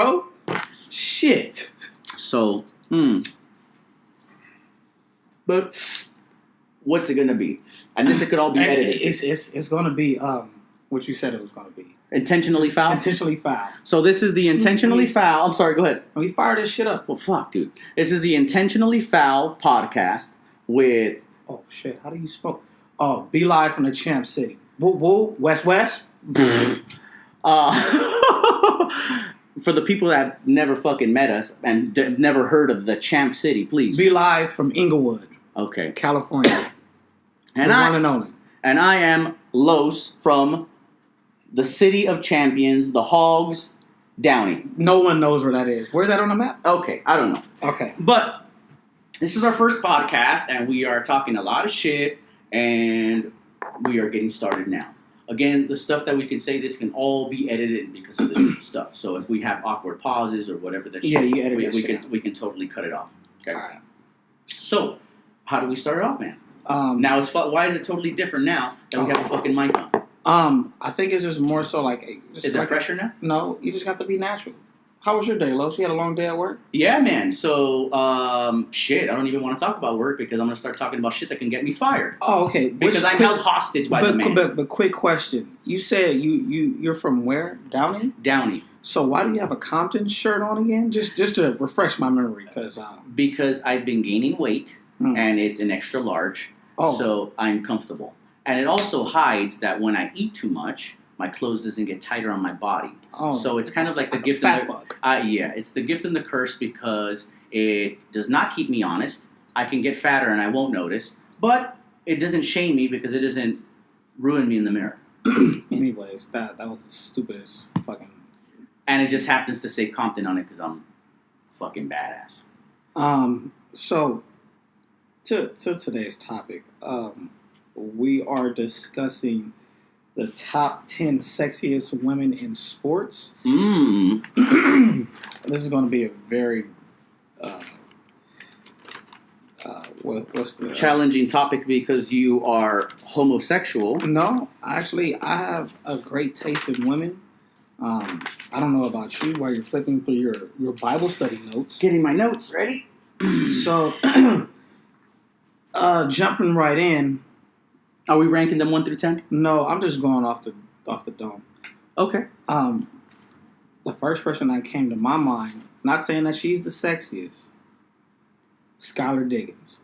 Oh, shit. So, but what's it gonna be? And this could all be edited. It's gonna be what you said it was gonna be. Intentionally foul? Intentionally foul. So this is the intentionally foul. I'm sorry, go ahead. We fire this shit up. Well, fuck, dude. This is the intentionally foul podcast with... Oh, shit. How do you spell? Oh, be live from the Champ City. Woo, woo, West, West. For the people that never fucking met us and never heard of the Champ City, please. Be live from Inglewood. Okay. California. And one and only. And I am Los from... the City of Champions, the Hogs, Downey. No one knows where that is. Where's that on the map? Okay, I don't know. Okay. But this is our first podcast, and we are talking a lot of shit, and we are getting started now. Again, the stuff that we can say, this can all be edited because of this stuff. So if we have awkward pauses or whatever, that shit, you edit we can totally cut it off. Okay. All right. So, how do we start it off, man? Now it's why is it totally different now that we have a fucking mic on? I think it's just more so like... Is there pressure now? No, you just have to be natural. How was your day, Los? You had a long day at work? Yeah, man. So, shit, I don't even want to talk about work because I'm going to start talking about shit that can get me fired. Oh, okay. Because I'm held hostage by the man. But quick question. You said you're from where? Downey? Downey. So why do you have a Compton shirt on again? Just to refresh my memory. Because I've been gaining weight, and it's an extra large, so I'm comfortable. And it also hides that when I eat too much, my clothes doesn't get tighter on my body. Oh, so it's kind of like the gift and the it's the gift and the curse because it does not keep me honest. I can get fatter and I won't notice, but it doesn't shame me because it doesn't ruin me in the mirror. Anyways, that was the stupidest fucking. And it just happens to say Compton on it because I'm fucking badass. So to today's topic, we are discussing the top 10 sexiest women in sports. This is going to be a very what's the challenging topic because you are homosexual. No, actually, I have a great taste in women. I don't know about you while you're flipping through your Bible study notes. Getting my notes ready. So, jumping right in. Are we ranking them 1 through 10? No, I'm just going off the dome. Okay. The first person that came to my mind, not saying that she's the sexiest, Skylar Diggins.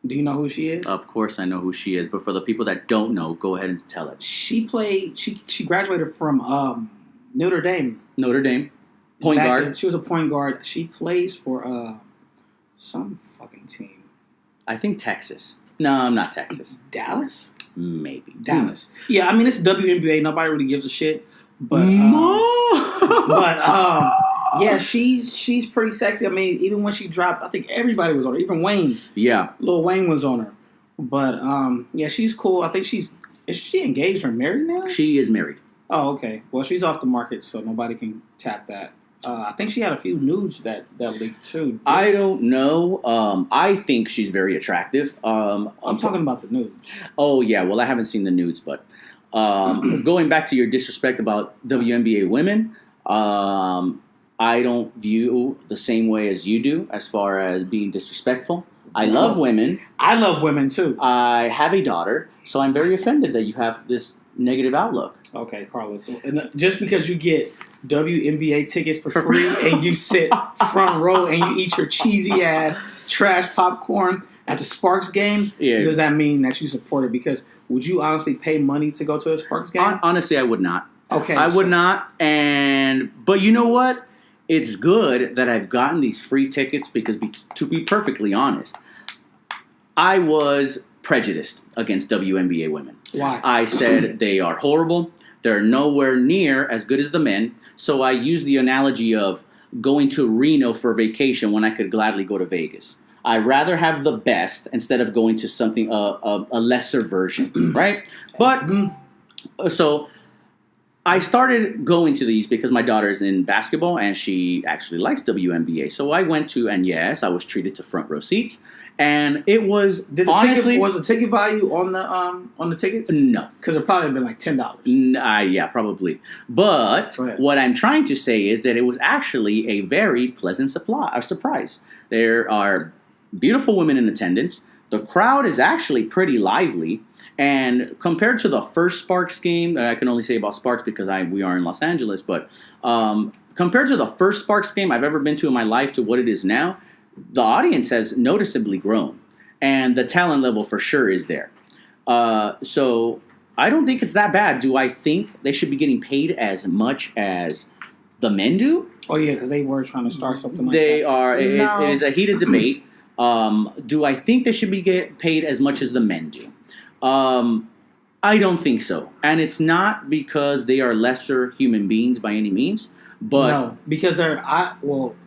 Do you know who she is? Of course I know who she is, but for the people that don't know, go ahead and tell it. She graduated from Notre Dame. Notre Dame. Point guard. She was a point guard. She plays for some fucking team. I think Texas. No, not Texas. Dallas? Maybe. Dallas. Yeah, I mean, it's WNBA. Nobody really gives a shit. But, yeah, she's pretty sexy. I mean, even when she dropped, I think everybody was on her. Even Wayne. Yeah. Lil Wayne was on her. But, yeah, she's cool. I think is she engaged or married now? She is married. Oh, okay. Well, she's off the market, so nobody can tap that. I think she had a few nudes that leaked too. I don't know. I think she's very attractive. I'm talking about the nudes. Oh, yeah. Well, I haven't seen the nudes, but going back to your disrespect about WNBA women, I don't view the same way as you do as far as being disrespectful. I love women. I love women too. I have a daughter, so I'm very offended that you have this negative outlook. Okay, Carlos. And just because you get WNBA tickets for free and you sit front row and you eat your cheesy ass trash popcorn at the Sparks game, does that mean that you support it? Because would you honestly pay money to go to a Sparks game? Honestly, I would not. Okay. I would not. But you know what? It's good that I've gotten these free tickets because, to be perfectly honest, I was prejudiced against WNBA women. Why? I said they are horrible. They're nowhere near as good as the men. So I used the analogy of going to Reno for vacation when I could gladly go to Vegas. I'd rather have the best instead of going to something, a lesser version, right? But, so I started going to these because my daughter's in basketball and she actually likes WNBA. So I went to, and yes, I was treated to front row seats. And it was honestly was the ticket value on the tickets? No, because it probably been like $10. Yeah, probably. But what I'm trying to say is that it was actually a very pleasant surprise. There are beautiful women in attendance. The crowd is actually pretty lively, and compared to the first Sparks game, I can only say about Sparks because we are in Los Angeles. But compared to the first Sparks game I've ever been to in my life to what it is now, the audience has noticeably grown, and the talent level for sure is there. So I don't think it's that bad. Do I think they should be getting paid as much as the men do? Oh, yeah, because they were trying to start something like they that. Are. No. It is a heated debate. Do I think they should be getting paid as much as the men do? I don't think so. And it's not because they are lesser human beings by any means. But no, because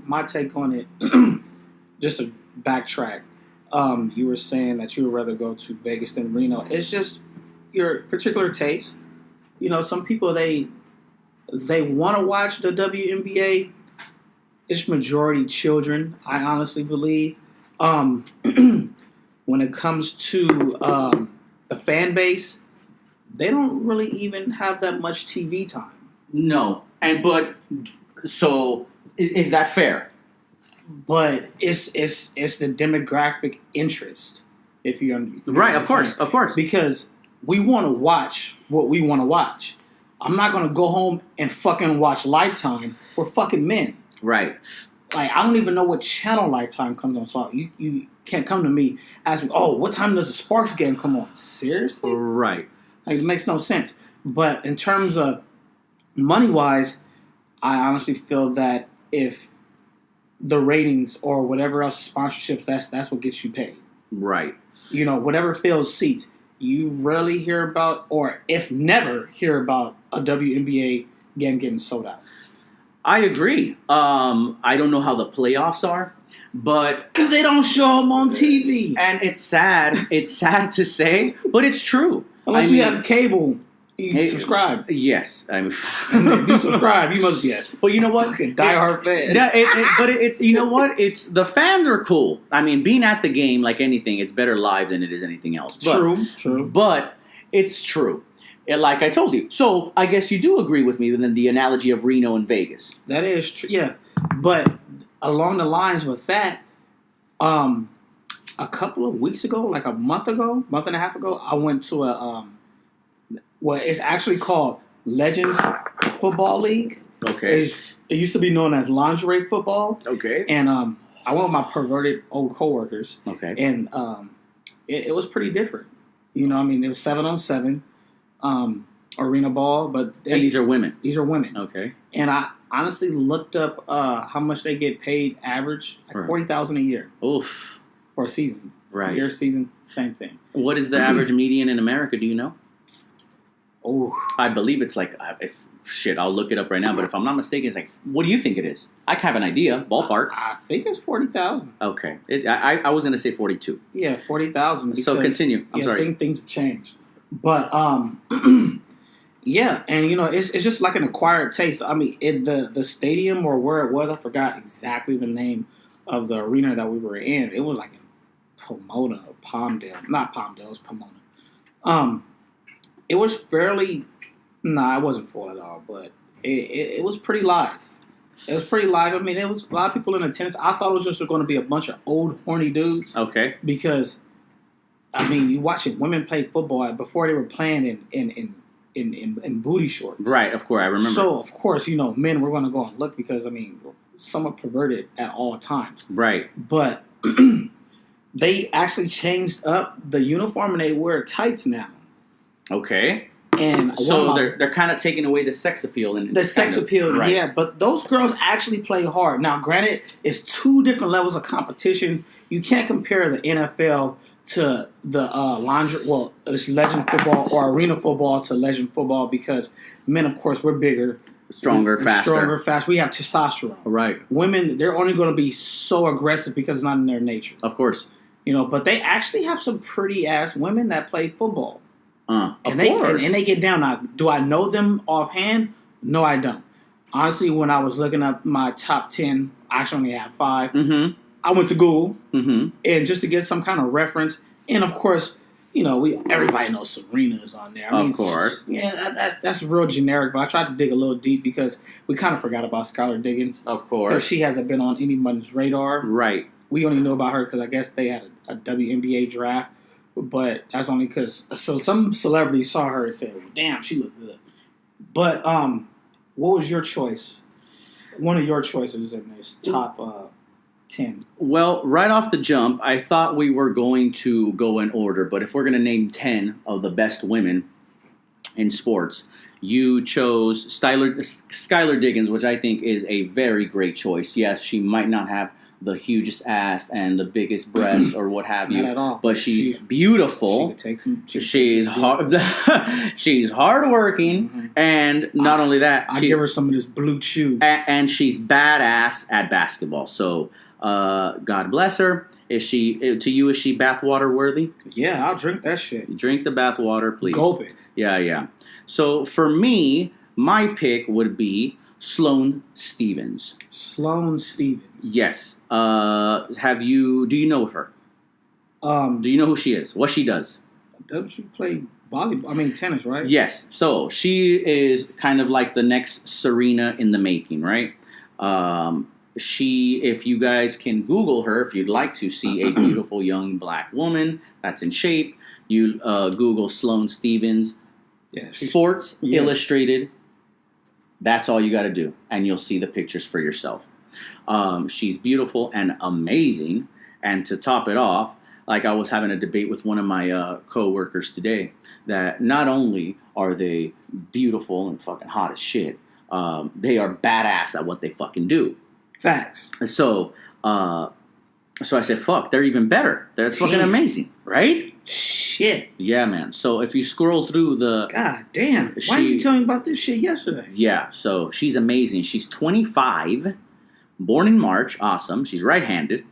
my take on it, just to backtrack, you were saying that you would rather go to Vegas than Reno. It's just your particular taste. Some people, they want to watch the WNBA. It's majority children, I honestly believe. When it comes to the fan base, they don't really even have that much TV time. No. So is that fair? But it's the demographic interest, if you understand. Right, of course. Because we want to watch what we want to watch. I'm not going to go home and fucking watch Lifetime for fucking men. Right. Like, I don't even know what channel Lifetime comes on. So you can't come to me ask me, oh, what time does the Sparks game come on? Seriously? Right. Like, it makes no sense. But in terms of money-wise, I honestly feel that if the ratings or whatever else sponsorships, that's what gets you paid. Right. Whatever fills seats, you rarely hear about, or if never hear about, a WNBA game getting sold out. I agree. I don't know how the playoffs are, but because they don't show them on TV, and it's sad. It's sad to say, but it's true. Unless you have cable. You subscribe. Yes. If you subscribe, you must be a But you know what? Diehard fan. But you know what? It's the fans are cool. I mean, being at the game, like anything, it's better live than it is anything else. True. But it's true. Like I told you. So I guess you do agree with me within the analogy of Reno and Vegas. That is true. Yeah. But along the lines with that, a couple of weeks ago, like a month and a half ago, I went to it's actually called Legends Football League. Okay. It used to be known as lingerie football. Okay. And I went with my perverted old coworkers. Okay. And it was pretty different. It was 7-on-7 arena ball, but and these are women. These are women. Okay. And I honestly looked up how much they get paid average, like $40,000 a year. Oof. For a season. Right. Year, season, same thing. What is the average median in America? Do you know? Oh, I believe it's like, I'll look it up right now. But if I'm not mistaken, it's like, what do you think it is? I have an idea, ballpark. I think it's 40,000. Okay, I was going to say 42. Yeah, 40,000. So continue. I'm sorry. Things have changed, but yeah, and it's just like an acquired taste. I mean, the stadium or where it was, I forgot exactly the name of the arena that we were in. It was like in Pomona or Palmdale, not Palmdale, it was Pomona. It was fairly, it wasn't full at all, but it was pretty live. It was pretty live. I mean, it was a lot of people in attendance. I thought it was just going to be a bunch of old, horny dudes. Okay. Because, I mean, you watching women play football before they were playing in booty shorts. Right, of course, I remember. So, of course, men were going to go and look because, I mean, somewhat perverted at all times. Right. But they actually changed up the uniform and they wear tights now. Okay. And so they're kind of taking away the sex appeal. Right. Yeah. But those girls actually play hard. Now, granted, it's two different levels of competition. You can't compare the NFL to the it's legend football or arena football to legend football because men, of course, we're bigger. Stronger, faster. We have testosterone. Right. Women, they're only going to be so aggressive because it's not in their nature. Of course. But they actually have some pretty ass women that play football. Of course. And they get down. Now, do I know them offhand? No, I don't. Honestly, when I was looking up my top 10, I actually only have 5. Mm-hmm. I went to Google and just to get some kind of reference, and of course, everybody knows Serena is on there. Of course, that's real generic. But I tried to dig a little deep because we kind of forgot about Skylar Diggins. Of course, because she hasn't been on anybody's radar. Right. We only know about her because I guess they had a WNBA draft, but that's only because some celebrity saw her and said, well, "Damn, she looked good." But what was your choice? One of your choices in this top 10. Well, right off the jump, I thought we were going to go in order, but if we're going to name 10 of the best women in sports, you chose Skylar Diggins, which I think is a very great choice. Yes, she might not have the hugest ass and the biggest breast or what have you, not at all. But she's beautiful. She's hard. She's hardworking, and not only that, I give her some of this blue chew. And she's badass at basketball. So, God bless her. Is she bathwater worthy? Yeah, I'll drink that shit. Drink the bathwater, please. Gulp it. Yeah. So for me, my pick would be Sloane Stephens. Sloane Stephens. Yes. Do you know her? Do you know who she is? What she does? Doesn't she play volleyball? I mean tennis, right? Yes. So she is kind of like the next Serena in the making, right? If you guys can Google her, if you'd like to see a beautiful young black woman that's in shape, you Google Sloane Stephens, Sports Illustrated. That's all you got to do, and you'll see the pictures for yourself. She's beautiful and amazing, and to top it off, like I was having a debate with one of my co-workers today, that not only are they beautiful and fucking hot as shit, they are badass at what they fucking do. Facts. So I said, fuck, they're even better. That's fucking amazing, right? Shit. Yeah, man. So if you scroll through the... God damn. Why didn't you tell me about this shit yesterday? Yeah, so she's amazing. She's 25, born in March. Awesome. She's right-handed.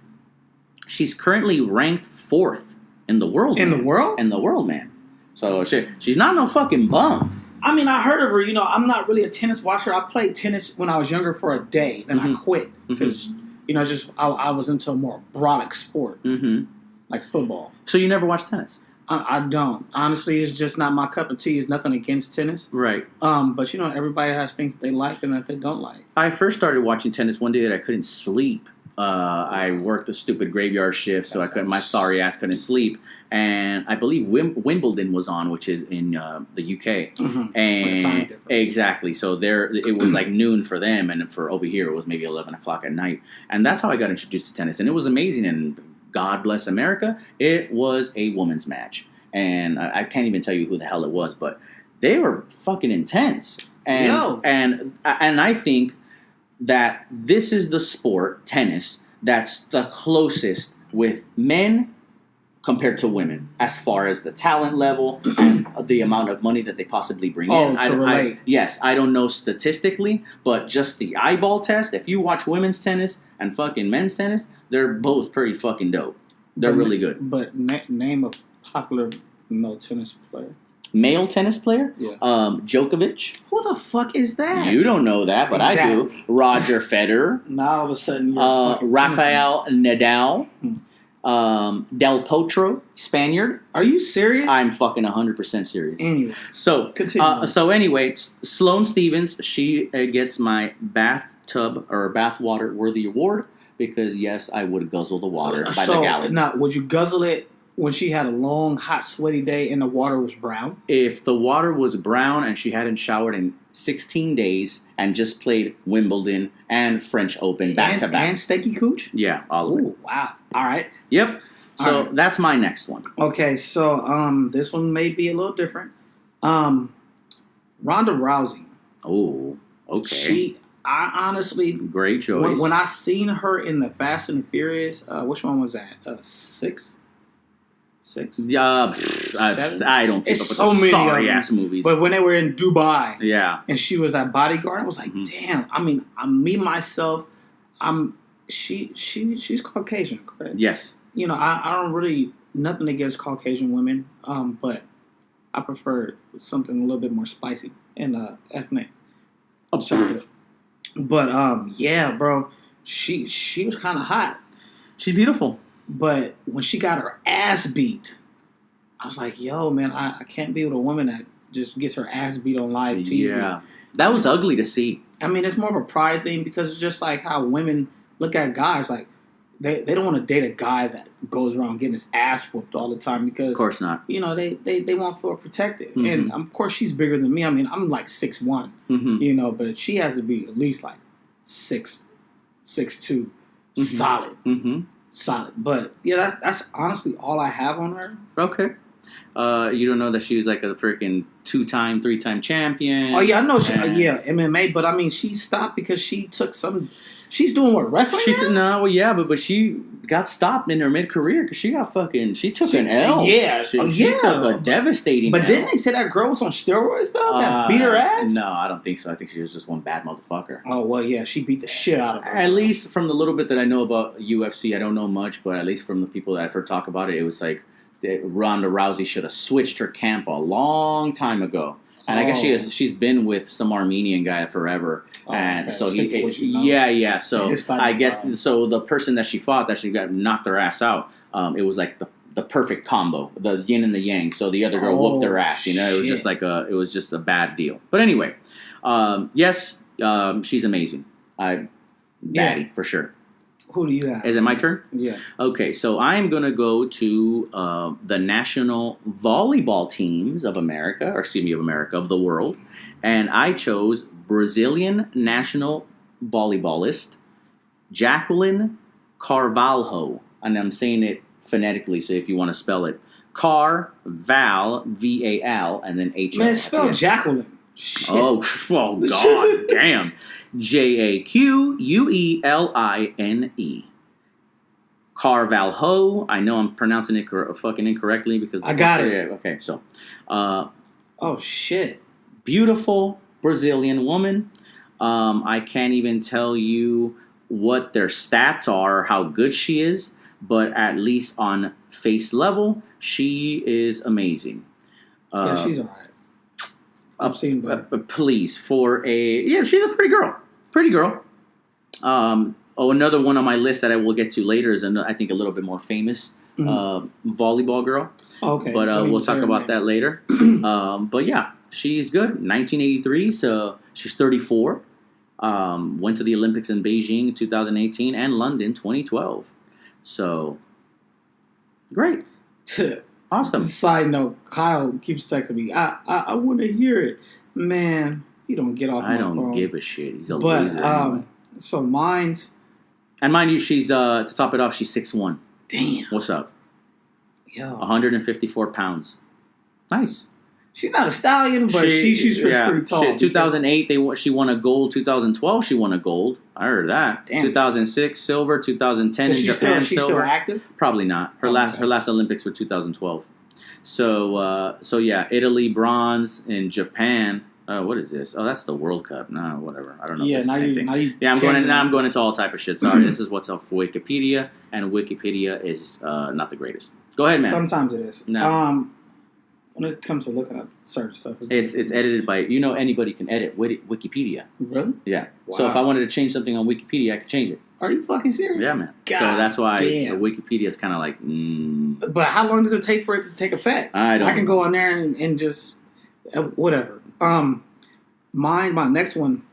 She's currently ranked 4th in the world. In the world? In the world, man. So she's not no fucking bum. I mean, I heard of her. I'm not really a tennis watcher. I played tennis when I was younger for a day. Then I quit because, I was into a more brolic sport, like football. So you never watched tennis? I don't. Honestly, it's just not my cup of tea. It's nothing against tennis. Right. But, everybody has things that they like and that they don't like. I first started watching tennis one day that I couldn't sleep. I worked a stupid graveyard shift, so my sorry ass couldn't sleep. And I believe Wimbledon was on, which is in the UK. And exactly, so it was like noon for them, and for over here it was maybe 11 o'clock at night. And that's how I got introduced to tennis, and it was amazing. And God bless America, it was a women's match, and I can't even tell you who the hell it was, but they were fucking intense. And I think that this is the sport, tennis, that's the closest with men compared to women as far as the talent level and the amount of money that they possibly bring in. Yes, I don't know statistically, but just the eyeball test, if you watch women's tennis and fucking men's tennis, they're both pretty fucking dope. They're really good. But name a popular male tennis player. Male tennis player? Yeah. Djokovic. Who the fuck is that? You don't know that, but I do. Roger Federer. Now all of a sudden you're Rafael Nadal. Del Potro, Spaniard. Are you serious? I'm fucking 100% serious. Anyway. So, continue. Sloane Stephens, she gets my bathtub or bathwater worthy award because, yes, I would guzzle the water by the gallon. Now, would you guzzle it when she had a long, hot, sweaty day and the water was brown? If the water was brown and she hadn't showered in 16 days and just played Wimbledon and French Open back-to-back. And Steaky Cooch? Yeah, all of it. Wow. All right. Yep. So that's my next one. Okay, so this one may be a little different. Ronda Rousey. Oh, okay. I honestly... Great choice. When I seen her in the Fast and the Furious, which one was that? 6? 6? I don't keep up with so many sorry-ass movies. But when they were in Dubai, yeah, and she was that bodyguard, I was like, damn. I mean, me myself, she's Caucasian, correct? Yes. I don't really nothing against Caucasian women, but I prefer something a little bit more spicy and ethnic. But yeah, bro, she was kind of hot. She's beautiful. But when she got her ass beat, I was like, yo, man, I can't be with a woman that just gets her ass beat on live TV. Yeah. That was ugly to see. I mean, it's more of a pride thing because it's just like how women look at guys. Like, they don't want to date a guy that goes around getting his ass whooped all the time because... Of course not. You know, they want to feel protected. Mm-hmm. And, of course, she's bigger than me. I mean, I'm like 6'1", you know, but she has to be at least like 6'2", solid. Solid. But, yeah, that's honestly all I have on her. Okay. You don't know that she was like a freaking 2-time, 3-time champion. Oh, yeah, I know. MMA. But, I mean, she stopped because she took some... She's doing what, wrestling now? But she got stopped in her mid-career because she got she took an L. Yeah. She took a devastating L. But didn't they say that girl was on steroids, though? That beat her ass? No, I don't think so. I think she was just one bad motherfucker. Oh, well, yeah. She beat the shit out of her. At least from the little bit that I know about UFC, I don't know much, but at least from the people that I've heard talk about it, it was like Ronda Rousey should have switched her camp a long time ago. And I guess she's been with some Armenian guy forever, and so yeah. So I guess so the person that she fought that she got knocked her ass out. It was like the perfect combo, the yin and the yang. So the other girl whooped her ass. You know, it was just like it was just a bad deal. But anyway, yes, she's amazing. Baddie for sure. Who do you have? Is it my turn? Yeah. Okay, so I'm going to go to the national volleyball teams of America, of the world. And I chose Brazilian national volleyballist Jacqueline Carvalho. And I'm saying it phonetically, so if you want to spell it. Carval, V-A-L, and then H-A. Man, spell Jacqueline. Shit. Oh, God damn. Jacqueline. Carvalho. I know I'm pronouncing it fucking incorrectly because I got it. Okay, so oh shit. Beautiful Brazilian woman. I can't even tell you what their stats are or how good she is, but at least on face level, she is amazing. Yeah, she's alright. I've seen better. Please, she's a pretty girl. Another one on my list that I will get to later is I think a little bit more famous volleyball girl. Okay, but we'll talk about that later. But yeah, she's good. 1983, so she's 34. Went to the Olympics in Beijing 2018 and London 2012. So great. Awesome. Side note, Kyle keeps texting me. I want to hear it. Man, you don't get off my phone. I don't give a shit. He's a loser anyway. So mine's... And mind you, she's, to top it off, she's 6'1". Damn. What's up? Yo. 154 pounds. Nice. She's not a stallion, but she's pretty tall. Shit, 2008, she won a gold. 2012, she won a gold. I heard that. Damn. 2006, silver. 2010 in Japan, silver. She's still active? Probably not. Her last Olympics were 2012. So yeah, Italy bronze, in Japan. What is this? Oh, that's the World Cup. No, whatever. I don't know. Yeah, if that's the same thing. I'm going into all type of shit. Sorry, this is what's off Wikipedia, and Wikipedia is not the greatest. Go ahead, man. Sometimes it is. No. When it comes to looking up certain stuff, it's edited by anybody can edit Wikipedia. Really? Yeah. Wow. So if I wanted to change something on Wikipedia, I could change it. Are you fucking serious? Yeah, man. God so that's why damn. Wikipedia is kind of like. But how long does it take for it to take effect? I can go on there and just whatever. My next one,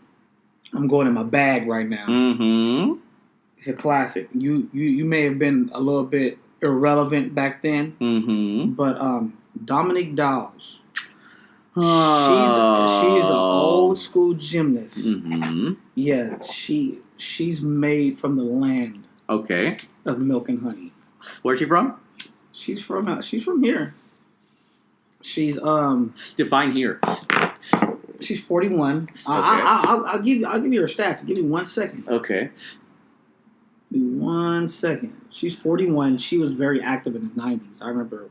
I'm going in my bag right now. Mm-hmm. It's a classic. You may have been a little bit irrelevant back then, but Dominique Dawes. She's an old school gymnast. Yeah, she's made from the land. Okay. Of milk and honey. Where's she from? She's from here. She's define here. She's 41. Okay. I'll give you her stats. Give me 1 second. Okay. Give me 1 second. She's 41. She was very active in the 90s. I remember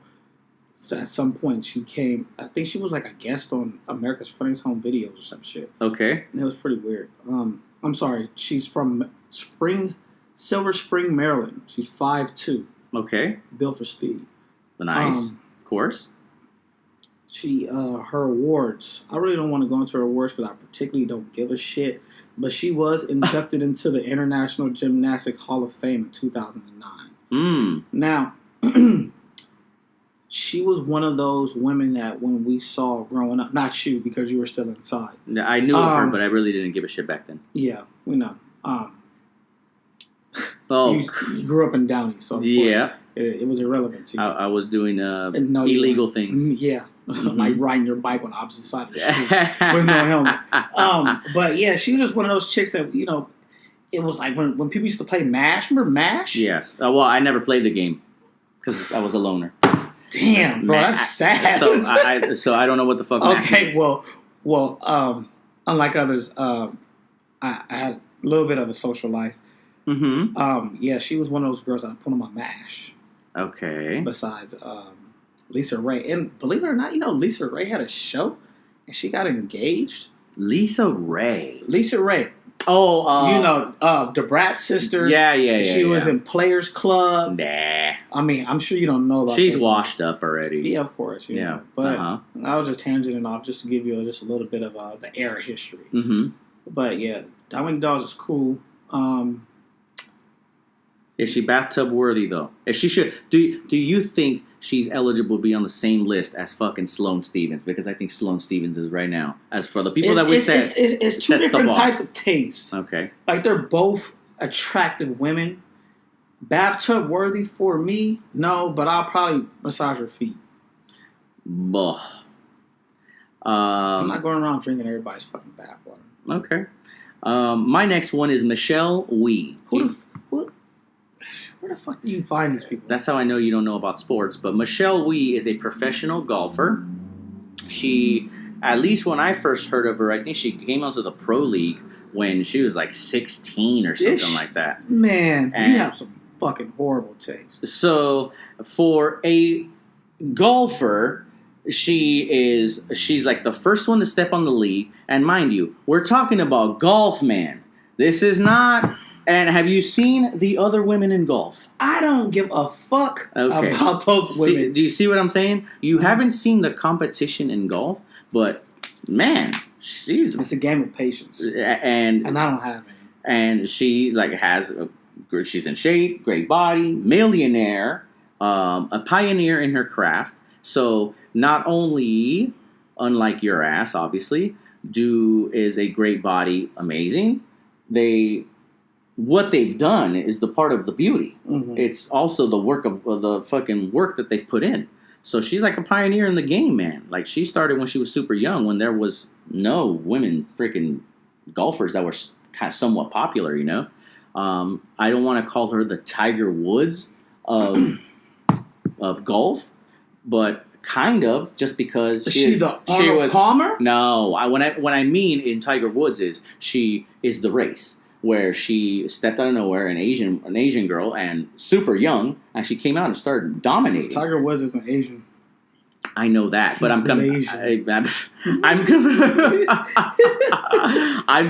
at some point she came. I think she was like a guest on America's Funniest Home Videos or some shit. Okay. And it was pretty weird. I'm sorry. She's from Silver Spring, Maryland. She's 5'2". Okay. Built for speed. Nice. Of course. Her awards. I really don't want to go into her awards because I particularly don't give a shit. But she was inducted into the International Gymnastics Hall of Fame in 2009. Now, she was one of those women that when we saw growing up, not you because you were still inside. I knew of her, but I really didn't give a shit back then. Yeah, we know. You grew up in Downey, so yeah, it was irrelevant to you. I was doing illegal things. Yeah, like riding your bike on the opposite side of the street with no helmet. But yeah, she was just one of those chicks that it was like when people used to play MASH. Remember MASH? Yes. Well, I never played the game because I was a loner. Damn, bro, that's sad. So I don't know what the fuck. Okay, is. well, unlike others, I had a little bit of a social life. Mm-hmm. Yeah, she was one of those girls that I put on my MASH. Okay. Besides Lisa Ray, and believe it or not, Lisa Ray had a show, and she got engaged. Lisa Ray. Oh, the Bratz sister. Yeah. She was in Players Club. Nah. I mean, I'm sure you don't know about. She's washed up already. Yeah, of course. Yeah, but I was just tangenting off just to give you just a little bit of the era history. Mm-hmm. But yeah, Dominique Dawes is cool. Is she bathtub worthy though? If she should, do you think she's eligible to be on the same list as fucking Sloane Stephens? Because I think Sloane Stephens is right now. As for the people that we said, it's two different types of taste. Okay, like they're both attractive women. Bathtub worthy for me, no, but I'll probably massage her feet. I'm not going around drinking everybody's fucking bathwater. Okay. My next one is Michelle Wie. Where the fuck do you find these people? That's how I know you don't know about sports. But Michelle Wie is a professional golfer. She, at least when I first heard of her, I think she came onto the pro league when she was like 16 or something like that. Man, you have some fucking horrible taste. So for a golfer, she's like the first one to step on the league. And mind you, we're talking about golf, man. This is not... And have you seen the other women in golf? I don't give a fuck about those women. Do you see what I'm saying? You haven't seen the competition in golf, but man, it's a game of patience, and I don't have any. And she she's in shape, great body, millionaire, a pioneer in her craft. So not only, unlike your ass, obviously, is a great body, amazing. What they've done is the part of the beauty. Mm-hmm. It's also the work of the fucking work that they've put in. So she's like a pioneer in the game, man. Like she started when she was super young, when there was no women freaking golfers that were kind of somewhat popular, I don't want to call her the Tiger Woods of golf, but kind of, just because she the Arnold Palmer? No, what I mean in Tiger Woods is she is the race, where she stepped out of nowhere, an Asian girl, and super young, and she came out and started dominating. Tiger Woods isn't Asian. I know that, but I'm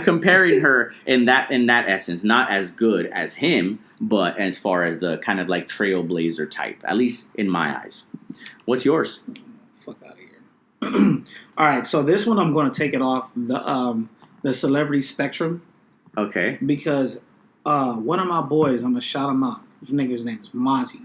comparing her in that essence, not as good as him, but as far as the kind of like trailblazer type, at least in my eyes. What's yours? Fuck out of here. All right, so this one I'm going to take it off the celebrity spectrum. Okay. Because one of my boys, I'm going to shout him out. His nigga's name is Monty.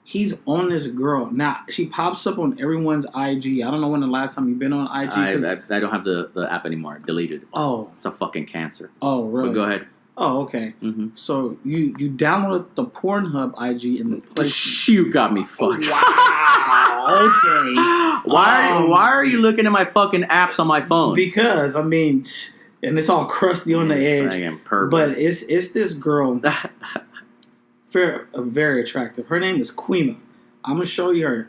He's on this girl. Now, she pops up on everyone's IG. I don't know when the last time you've been on IG. I don't have the app anymore. I deleted it. Oh. It's a fucking cancer. Oh, really? But go ahead. Oh, okay. Mm-hmm. So you downloaded the Pornhub IG in the place. You got me fucked. Wow. Okay. Why are you looking at my fucking apps on my phone? Because, I mean... And it's all crusty on the edge. I am perfect. But it's this girl, very attractive. Her name is Quima. I'm going to show you her.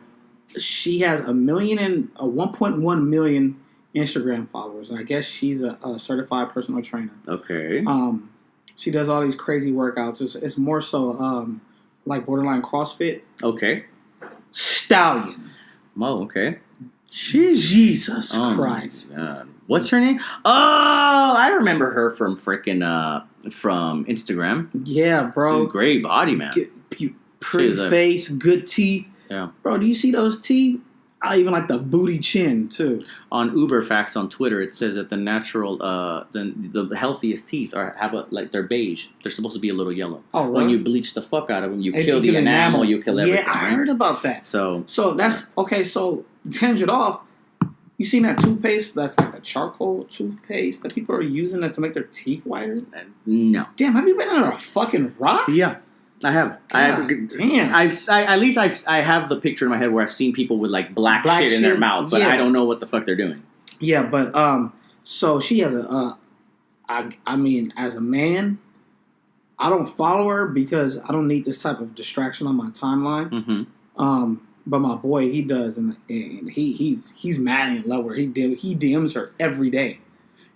She has 1.1 million Instagram followers. And I guess she's a certified personal trainer. Okay. She does all these crazy workouts. It's more so like borderline CrossFit. Okay. Stallion. Oh, okay. Jesus Christ. What's her name? Oh, I remember her from freaking from Instagram. Yeah, bro. Great body, man. Pretty face, good teeth. Yeah. Bro, do you see those teeth? I even like the booty chin too. On Uber Facts on Twitter, it says that the natural, the healthiest teeth they're beige. They're supposed to be a little yellow. Oh, really? When you bleach the fuck out of them, you kill the enamel, you kill everything. Yeah, I heard about that. So that's okay. So to tangent off, you seen that toothpaste? That's like a charcoal toothpaste that people are using that to make their teeth whiter. No. Damn, have you been under a fucking rock? Yeah. I have. Damn. I have the picture in my head where I've seen people with like black shit in their mouth, but I don't know what the fuck they're doing. Yeah, but so she has I mean, as a man, I don't follow her because I don't need this type of distraction on my timeline. Mm-hmm. But my boy, he does, and he's madly in love with her. He DMs her every day.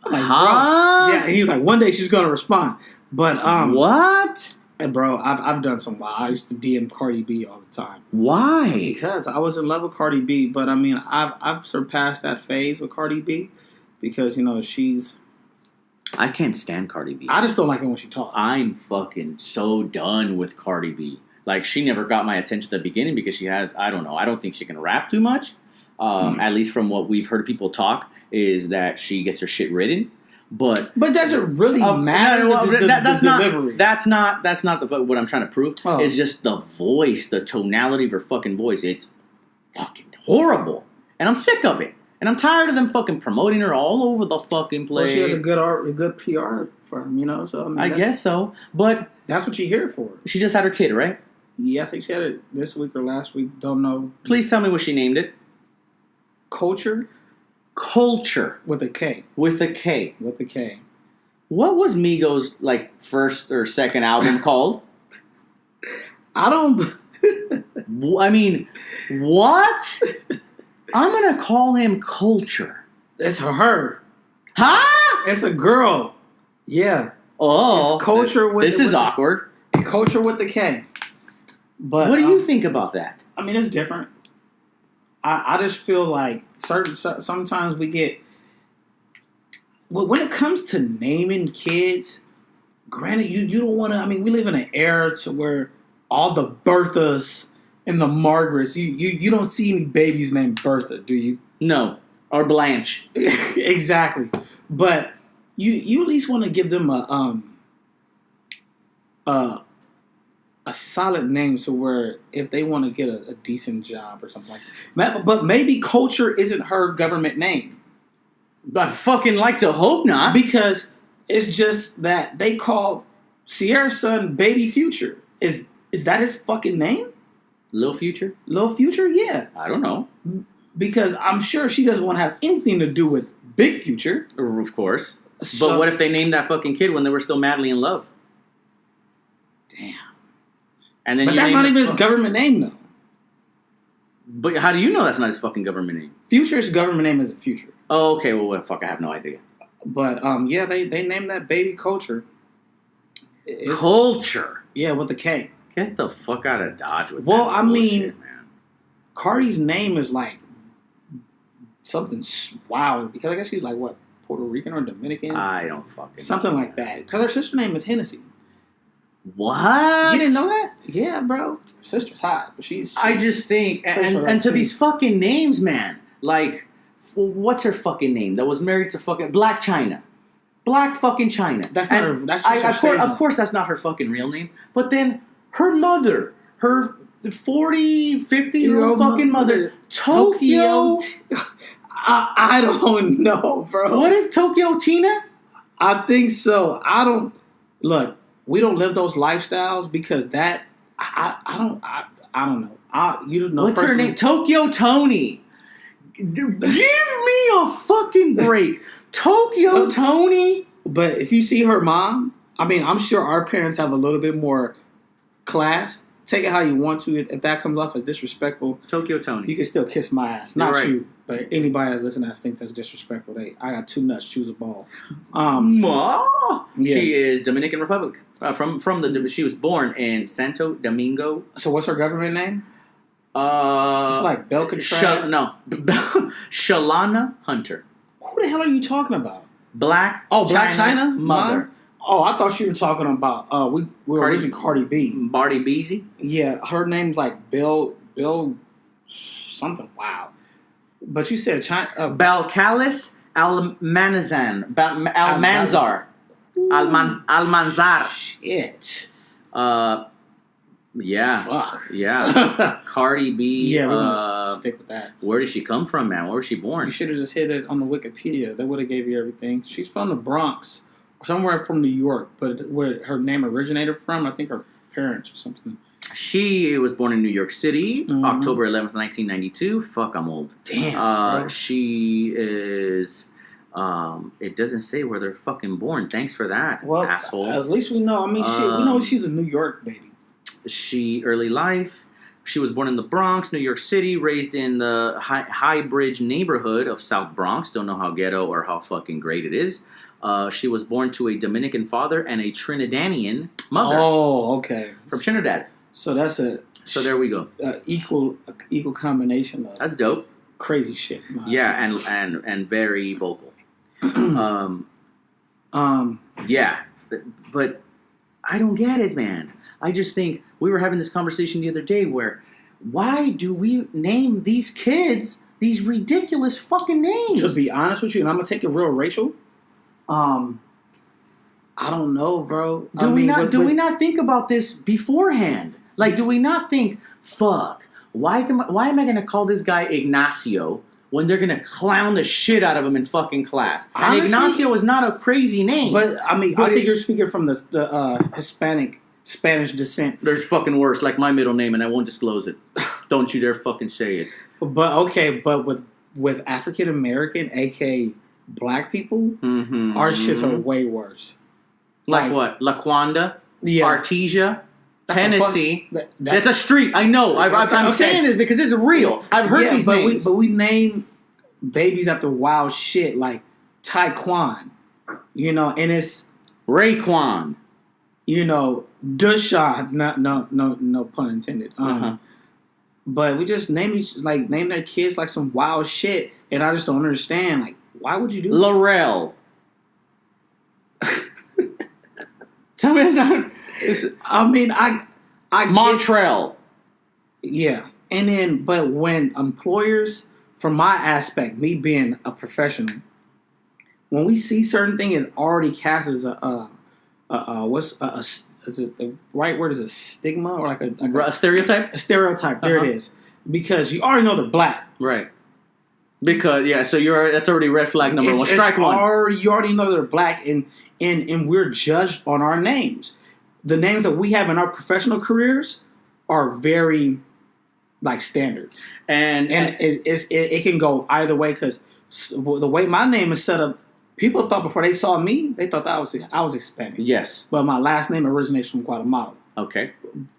I'm like, bro, yeah, he's like, one day she's gonna respond. But what? And bro, I've done some wild. I used to DM Cardi B all the time. Why? Because I was in love with Cardi B, but I mean, I've surpassed that phase with Cardi B because she's. I can't stand Cardi B. I just don't like it when she talks. I'm fucking so done with Cardi B. Like, she never got my attention at the beginning because she has, I don't know, I don't think she can rap too much. At least from what we've heard people talk, is that she gets her shit written. But does it really matter? That's not delivery. That's not what I'm trying to prove. Oh. It's just the voice, the tonality of her fucking voice. It's fucking horrible, and I'm sick of it. And I'm tired of them fucking promoting her all over the fucking place. Well, she has a good PR firm, So I guess so, but that's what you're here for. She just had her kid, right? Yeah, I think she had it this week or last week. Don't know. Please tell me what she named it. Culture. With a K. With a K. What was Migos' first or second album called? I don't. I mean, what? I'm gonna call him Culture. It's her. Huh? It's a girl. Yeah. Oh. It's Culture with. This is awkward. Culture with the K. But what do you think about that? I mean, it's different. I just feel like sometimes we get when it comes to naming kids. Granted, you don't want to. I mean, we live in an era to where all the Berthas and the Margarets. You don't see any babies named Bertha, do you? No, or Blanche. Exactly, but you at least want to give them a solid name to where if they want to get a decent job or something like that. But maybe Culture isn't her government name. I fucking like to hope not. Because it's just that they call Sierra's son Baby Future. Is that his fucking name? Lil Future? Lil Future? Yeah. I don't know. Because I'm sure she doesn't want to have anything to do with Big Future. Of course. But what if they named that fucking kid when they were still madly in love? Damn. And then but that's not even his government name, though. But how do you know that's not his fucking government name? Future's government name isn't Future. Oh, okay. Well, what the fuck? I have no idea. But, yeah, they named that baby Culture. Culture? Yeah, with a K. Get the fuck out of Dodge with that bullshit, mean, man. Cardi's name is like something wild. Because I guess she's like, what, Puerto Rican or Dominican? I don't fucking something like that. Because her sister's name is Hennessy. What? You didn't know that? Yeah, bro. Her sister's hot, but she's I just think, and to these fucking names, man. Like, what's her fucking name that was married to fucking Black China? Black fucking China. That's not her. That's just her of course, that's not her fucking real name. But then her mother, her 40, 50-year-old fucking mother, Tokyo. I don't know, bro. What is Tokyo Tina? I think so. I don't look. We don't live those lifestyles because that I don't know. You don't know. What's her name? Tokyo Tony. Give me a fucking break. Tokyo Tony. But if you see her mom, I mean, I'm sure our parents have a little bit more class. Take it how you want to. If that comes off as disrespectful, Tokyo Tony, you can still kiss my ass. Not right. You, but anybody that's listening that thinks that's disrespectful. I got two nuts, choose a ball. Yeah. She is Dominican Republic. She was born in Santo Domingo. So what's her government name? It's like Belcatraz. Shalana Hunter. Who the hell are you talking about? Black China mother. Oh, I thought you were talking about we were originally Cardi B. Barty Beezy? Yeah, her name's like Bill something. Wow. But you said China. Balcalis Almanzar. Almanzar. Shit. Yeah. Fuck. Yeah. Cardi B. Yeah, we're gonna stick with that. Where did she come from, man? Where was she born? You should have just hit it on the Wikipedia. That would have gave you everything. She's from the Bronx, somewhere from New York, but where her name originated from, I think her parents or something. She was born in New York City, October 11th, 1992. Fuck, I'm old. Damn. She is. It doesn't say where they're fucking born. Thanks for that, asshole. At least we know. I mean, shit, we know she's a New York baby. Early life. She was born in the Bronx, New York City, raised in the High Bridge neighborhood of South Bronx. Don't know how ghetto or how fucking great it is. She was born to a Dominican father and a Trinidadian mother. Oh, okay. From Trinidad. So that's So there we go. Equal combination of that's dope. Crazy shit. Yeah, and very vocal. Yeah, but I don't get it, man. I just think we were having this conversation the other day where why do we name these kids these ridiculous fucking names? To be honest with you, and I'm gonna take it real racial. I don't know, bro. Do we not think about this beforehand? Like, do we not think, fuck, why am I gonna call this guy Ignacio when they're gonna clown the shit out of him in fucking class? Honestly, and Ignacio is not a crazy name. But I mean, I think you're speaking from the Spanish descent. There's fucking worse, like my middle name, and I won't disclose it. Don't you dare fucking say it. But okay, but with African American, aka black people, our shits are way worse. Like what? Laquanda? Yeah. Artesia? Hennessy? That's a street. I know. I'm saying this because it's real. I've heard these names. But we name babies after wild shit like Taekwon, and it's Raekwon. Deshaun. No pun intended. But we just name their kids like some wild shit, and I just don't understand. Like, why would you do Laurel? Tell me it's not. I mean, I Montreal. Yeah, and then but when employers, from my aspect, me being a professional, when we see certain thing, it already casts as is it the right word? Is a stigma or like a stereotype? A stereotype. There it is. Because you already know they're black. Right. Because so that's already red flag number one. Strike one. You already know they're black, and we're judged on our names. The names that we have in our professional careers are very standard, and it can go either way because the way my name is set up. People thought before they saw me, they thought that I was Hispanic. Yes. But my last name originates from Guatemala. Okay.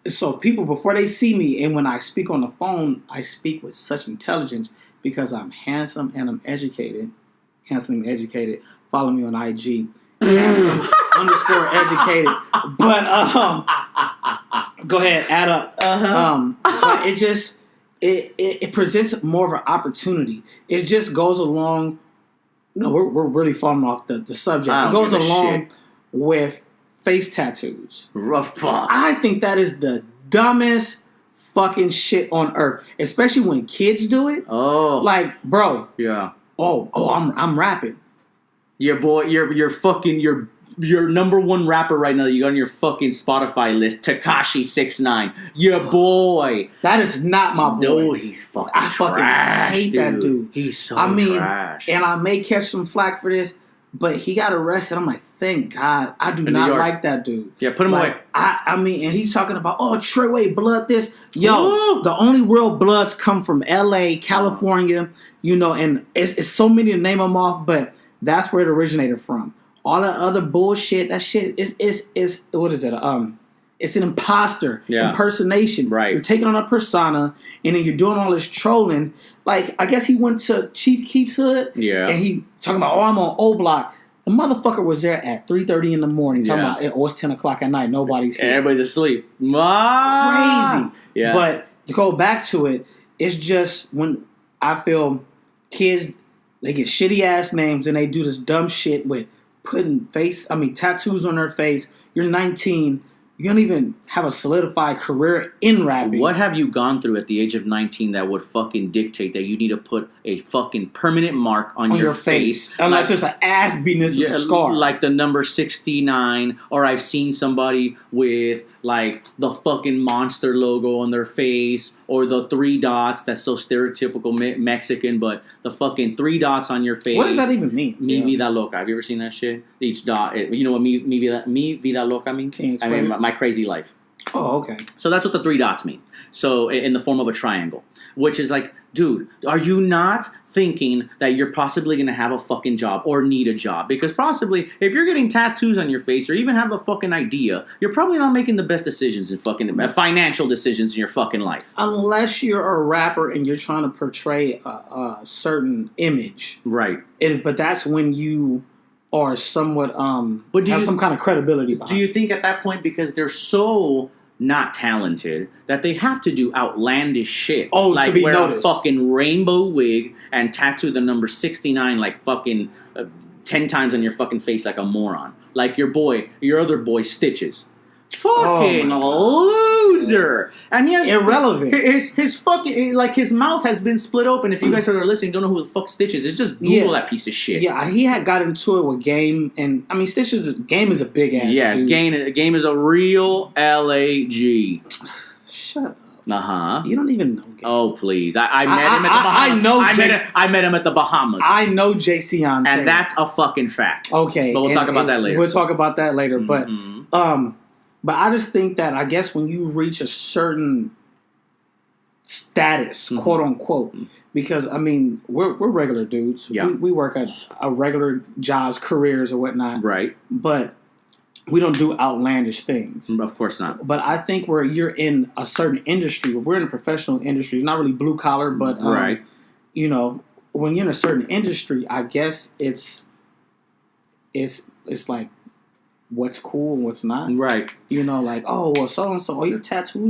So people, before they see me, and when I speak on the phone, I speak with such intelligence because I'm handsome and I'm educated. Handsome and educated. Follow me on IG. Handsome _educated. But, go ahead, add up. But it just, it presents more of an opportunity. It just goes along. No, we're really falling off the subject. It goes along with face tattoos. Rough fuck. I think that is the dumbest fucking shit on earth, especially when kids do it. Oh, like, bro. Yeah. Oh, I'm rapping. Yeah, boy, you're fucking your number one rapper right now. You got on your fucking Spotify list, Tekashi 6ix9ine. Your boy. That is not my boy. Dude, he's fucking trash, fucking hate that dude. He's so trash. And I may catch some flack for this, but he got arrested. I'm like, thank God. I do not like that dude. Yeah, put him away. I mean, and he's talking about, Treyway blood this. Yo, the only real bloods come from L.A., California, and it's so many to name them off, but that's where it originated from. All that other bullshit, that shit is what is it? It's an imposter, impersonation. Right. You're taking on a persona, and then you're doing all this trolling. Like, I guess he went to Chief Keef's hood, and he talking about, I'm on O Block. The motherfucker was there at 3:30 in the morning, talking about, it's 10 o'clock at night, nobody's here. Everybody's asleep. Crazy. Yeah. But to go back to it, it's just when I feel kids, they get shitty ass names, and they do this dumb shit with putting tattoos on their face. You're 19. You don't even have a solidified career in rapping. What have you gone through at the age of 19 that would fucking dictate that you need to put a fucking permanent mark on your face? Unless there's an ass beating as a scar. Like the number 69, or I've seen somebody with like the fucking monster logo on their face, or the 3 dots that's so stereotypical Mexican, but the fucking 3 dots on your face. What does that even mean? Mi vida loca. Have you ever seen that shit? Each dot. You know what mi vida loca means? I mean, my crazy life. Oh, okay. So that's what the 3 dots mean. So in the form of a triangle, which is like, dude, are you not thinking that you're possibly going to have a fucking job or need a job? Because possibly, if you're getting tattoos on your face or even have the fucking idea, you're probably not making the best decisions in fucking financial decisions in your fucking life. Unless you're a rapper and you're trying to portray a certain image. Right. But that's when you are somewhat but have some kind of credibility behind. Do you think at that point, because they're so not talented, that they have to do outlandish shit? Oh, like to be wear noticed. A fucking rainbow wig and tattoo the number 69 like fucking 10 times on your fucking face like a moron. Like your other boy Stitches. Fucking loser. And he has irrelevant. His fucking, like, his mouth has been split open. If you guys are listening, don't know who the fuck Stitches is, just Google that piece of shit. Yeah, he had got into it with Game, and I mean, Game is a big ass. Yes, dude. Game is a real LAG. Shut up. Uh-huh. You don't even know Game. Oh, please. I met him at the Bahamas. I met him at the Bahamas. I know JC on and that's a fucking fact. Okay. But we'll talk about that later. We'll talk about that later. Mm-hmm. But I just think that, I guess, when you reach a certain status, mm-hmm. quote unquote, because I mean, we're regular dudes. Yeah. We work at regular jobs, careers, or whatnot. Right. But we don't do outlandish things. Of course not. But I think where you're in a certain industry, we're in a professional industry, it's not really blue collar, but right. You know, when you're in a certain industry, I guess it's like, what's cool and what's not. Right. You know, like, oh, well, so-and-so, oh, your tattoo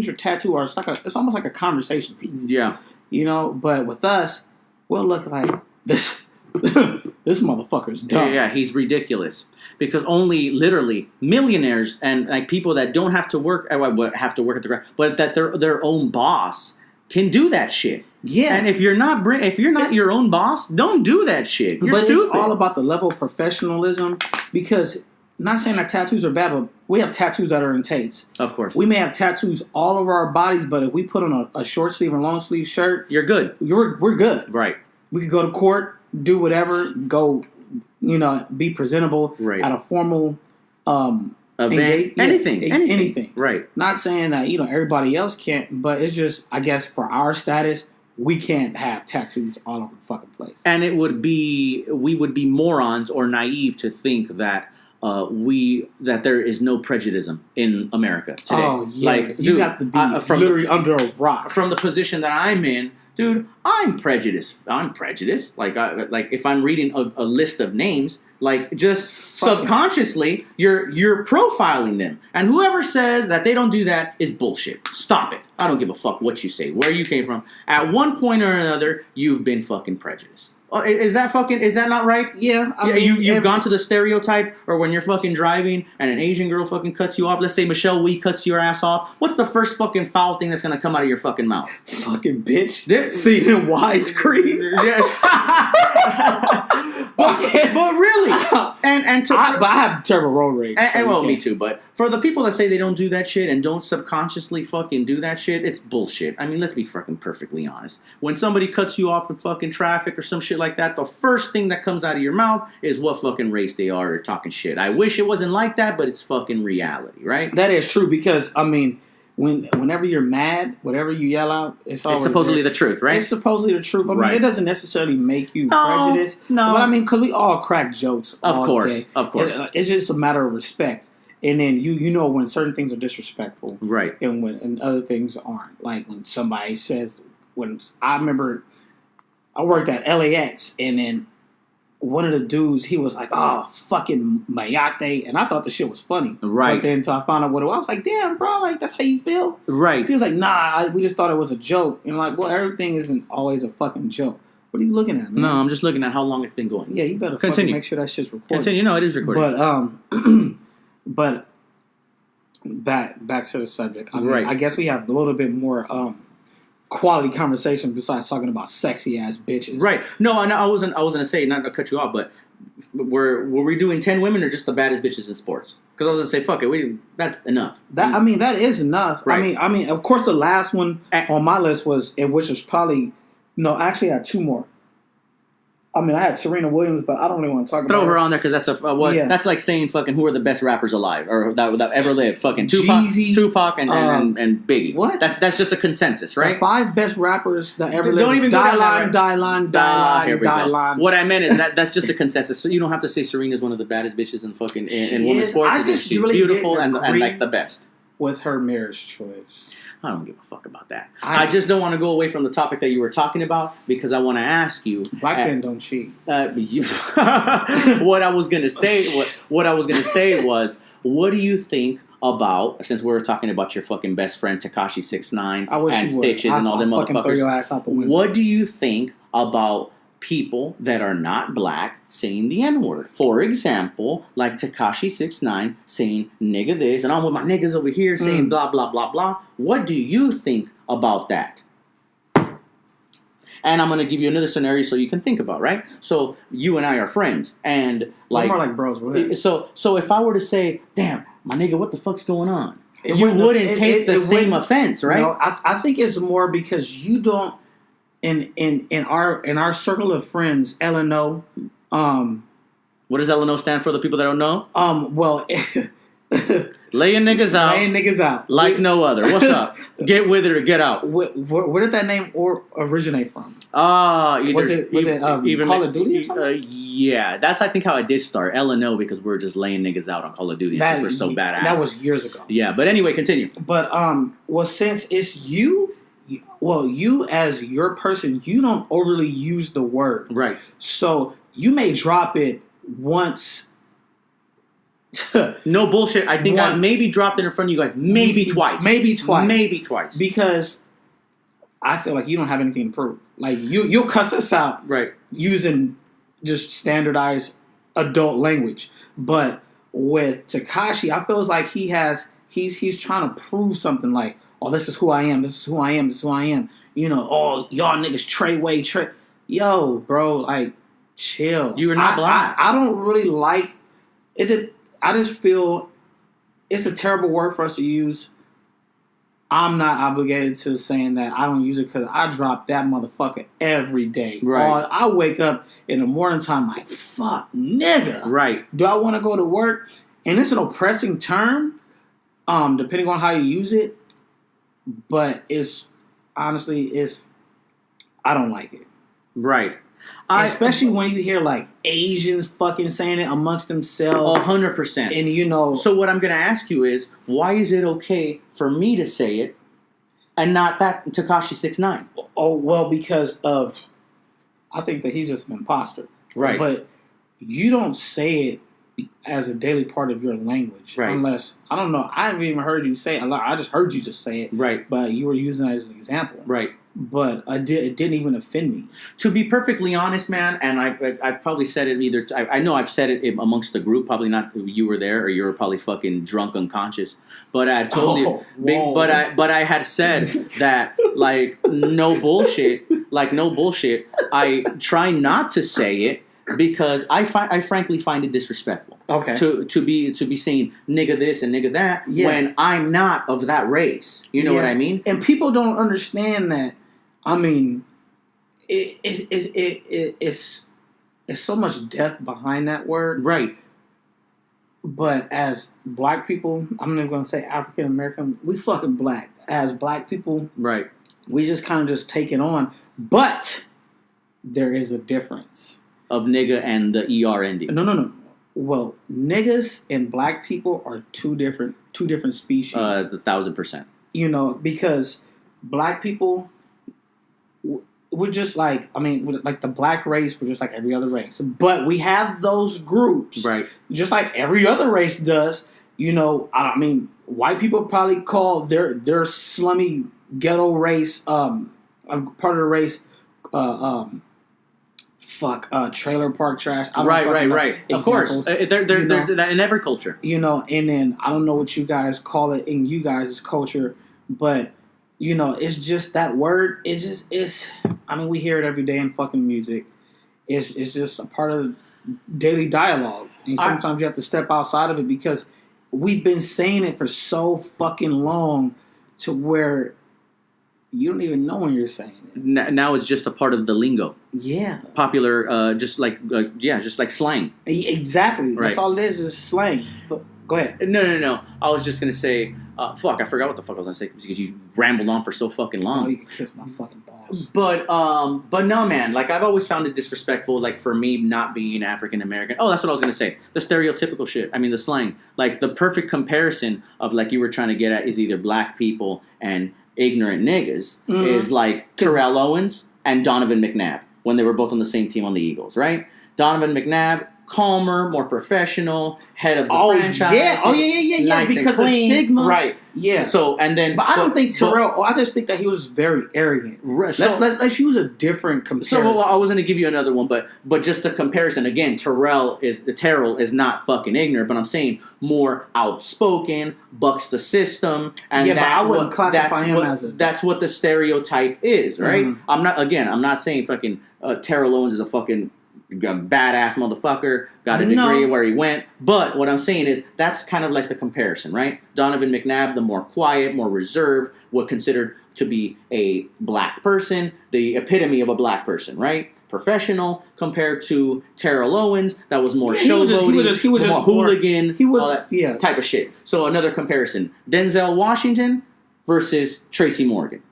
artist. It's almost like a conversation piece. Yeah. You know, but with us, we'll look like this. This motherfucker's dumb. Yeah, he's ridiculous. Because only literally millionaires and like people that don't have to work at the ground, but that their own boss can do that shit. Yeah. And if you're not your own boss, don't do that shit. You're stupid. It's all about the level of professionalism, because not saying that tattoos are bad, but we have tattoos that are in Tates. Of course. We may have tattoos all over our bodies, but if we put on a short sleeve or long sleeve shirt, you're good. We're good. Right. We could go to court, do whatever, go, you know, be presentable at a formal event. Anything. Right. Not saying that, you know, everybody else can't, but it's just, I guess, for our status, we can't have tattoos all over the fucking place. And we would be morons or naive to think that that there is no prejudice in America today. Oh yeah, like, you got to be literally under a rock. From the position that I'm in, dude, I'm prejudiced. Like if I'm reading a list of names, like just subconsciously, you're profiling them. And whoever says that they don't do that is bullshit. Stop it. I don't give a fuck what you say, where you came from. At one point or another, you've been fucking prejudiced. Is that not right? Yeah. I mean, you've gone to the stereotype, or when you're fucking driving and an Asian girl fucking cuts you off. Let's say Michelle Wee cuts your ass off. What's the first fucking foul thing that's gonna come out of your fucking mouth? Fucking bitch. See him widescreen. but really, but I have terrible road rage. Well, me too. But for the people that say they don't do that shit and don't subconsciously fucking do that shit, it's bullshit. I mean, let's be fucking perfectly honest. When somebody cuts you off in fucking traffic or some shit like that, the first thing that comes out of your mouth is what fucking race they are or talking shit. I wish it wasn't like that, but it's fucking reality, right? That is true, because I mean, whenever you're mad, whatever you yell out, it's supposedly the truth, right? It's supposedly the truth. I mean, it doesn't necessarily make you prejudiced. No. But I mean, because we all crack jokes. Of course. It's just a matter of respect. And then you know when certain things are disrespectful. Right. And other things aren't. Like when somebody says, I remember I worked at LAX, and then one of the dudes, he was like, oh, fucking mayate. And I thought the shit was funny. Right. But then until I found out what it was, I was like, damn, bro, like, that's how you feel? Right. He was like, nah, we just thought it was a joke. And I'm like, well, everything isn't always a fucking joke. What are you looking at, man? No, I'm just looking at how long it's been going. Yeah, you better continue. Make sure that shit's recorded. Continue. No, it is recorded. But back to the subject. I mean, right. I guess we have a little bit more quality conversation besides talking about sexy ass bitches. Right. No, I wasn't gonna say, not to cut you off, but were we doing 10 women or just the baddest bitches in sports? Because I was gonna say, fuck it, that's enough. That is enough. Right. I mean, of course, the last one on my list was, which was probably actually I had two more. I mean, I had Serena Williams, but I don't really want to talk about her. Throw her on there because that's that's like saying fucking who are the best rappers alive or that ever lived. Fucking Tupac and Biggie. What? That's just a consensus, right? The 5 best rappers that ever lived. Don't even Die. What I meant is that's just a consensus. So you don't have to say Serena's one of the baddest bitches in fucking in women's sports. She's really beautiful and like the best. With her marriage choice. I don't give a fuck about that. I just don't want to go away from the topic that you were talking about because I want to ask you. Black men don't cheat. What I was gonna say. What I was gonna say was, what do you think about? Since we were talking about your fucking best friend Tekashi 6ix9ine and Stitches and all them motherfuckers. Throw your ass out the window. What do you think about people that are not black saying the N-word? For example, like Tekashi 6ix9ine saying nigga this, and I'm with my niggas over here saying blah, blah, blah, blah. What do you think about that? And I'm going to give you another scenario so you can think about, right? So you and I are friends, and like... We're more like bros. So if I were to say, damn, my nigga, what the fuck's going on? You wouldn't take the same offense, right? No, I think it's more because you don't... In our circle of friends, LNO. What does LNO stand for? The people that don't know. Well, laying niggas out, like no other. What's up? Get with it or get out. Where did that name originate from? Was it Call of Duty or something? Yeah, that's I think how it did start. LNO because we're just laying niggas out on Call of Duty since we're so badass. That was years ago. Yeah, but anyway, continue. But well, since it's you. Well, you as your person, you don't overly use the word. Right. So you may drop it once. No bullshit. I think I maybe dropped it in front of you guys. Maybe twice. Maybe twice. Because I feel like you don't have anything to prove. Like you'll cuss us out using just standardized adult language. But with Tekashi, I feel like he's trying to prove something like, oh, this is who I am. This is who I am. This is who I am. Oh, y'all niggas Trey. Yo, bro, like, chill. You are not black. I don't really like it. I just feel it's a terrible word for us to use. I'm not obligated to saying that I don't use it because I drop that motherfucker every day. Right. I wake up in the morning time like, fuck, nigga. Right. Do I want to go to work? And it's an oppressing term, depending on how you use it. But I don't like it. Right. Especially when you hear like Asians fucking saying it amongst themselves. 100%. And So what I'm going to ask you is, why is it okay for me to say it and not that Tekashi 6ix9ine? Oh, well, because I think that he's just an imposter. Right. But you don't say it as a daily part of your language. Right. Unless, I don't know, I haven't even heard you say it. I just heard you just say it. Right. But you were using it as an example. Right. But it didn't even offend me. To be perfectly honest, man, and I've probably said it I know I've said it amongst the group, probably not you were there or you were probably fucking drunk unconscious. But I told you, but I had said that like no bullshit. I try not to say it because I frankly find it disrespectful. Okay. To be saying nigga this and nigga that when I'm not of that race. You know what I mean? And people don't understand that. I mean, it's so much depth behind that word. Right. But as black people, I'm not going to say African American, we fucking black. As black people, right, we just kind of just take it on. But there is a difference. Of nigga and the ER ending. No. Well, niggas and black people are two different species. 1,000%. Because black people, we're just like, like the black race, we're just like every other race. But we have those groups. Right. Just like every other race does. White people probably call their slummy ghetto race, part of the race, trailer park trash. Right. Of course. There's that in every culture. And then I don't know what you guys call it in you guys' culture, but, it's just that word. We hear it every day in fucking music. It's just a part of daily dialogue. And sometimes you have to step outside of it because we've been saying it for so fucking long to where you don't even know when you're saying it. Now it's just a part of the lingo. Yeah. Popular, just like slang. Exactly. Right. That's all it is slang. But go ahead. No. I was just going to say, I forgot what the fuck I was going to say because you rambled on for so fucking long. Oh, you can kiss my fucking balls. But no, man. Like, I've always found it disrespectful, like, for me not being African-American. Oh, that's what I was going to say. The stereotypical shit. I mean, the slang. Like, the perfect comparison of, like, you were trying to get at is either black people and ignorant niggas is like Terrell Owens and Donovan McNabb when they were both on the same team on the Eagles, right? Donovan McNabb, calmer, more professional, head of the franchise. Yeah. Nice because and clean. of stigma. Right. Yeah. So, and then... But I don't think Terrell... I just think that he was very arrogant. Let's use a different comparison. So, I was going to give you another one, but just the comparison. Again, Terrell is not fucking ignorant, but I'm saying more outspoken, bucks the system, and but I wouldn't classify him as a... That's what the stereotype is, right? Mm-hmm. I'm not saying fucking Terrell Owens is a fucking... badass motherfucker, got a degree where he went. But what I'm saying is that's kind of like the comparison, right? Donovan McNabb, the more quiet, more reserved, what considered to be a black person, the epitome of a black person, right? Professional compared to Terrell Owens, that was more showboating, he was more hooligan, type of shit. So another comparison: Denzel Washington versus Tracy Morgan.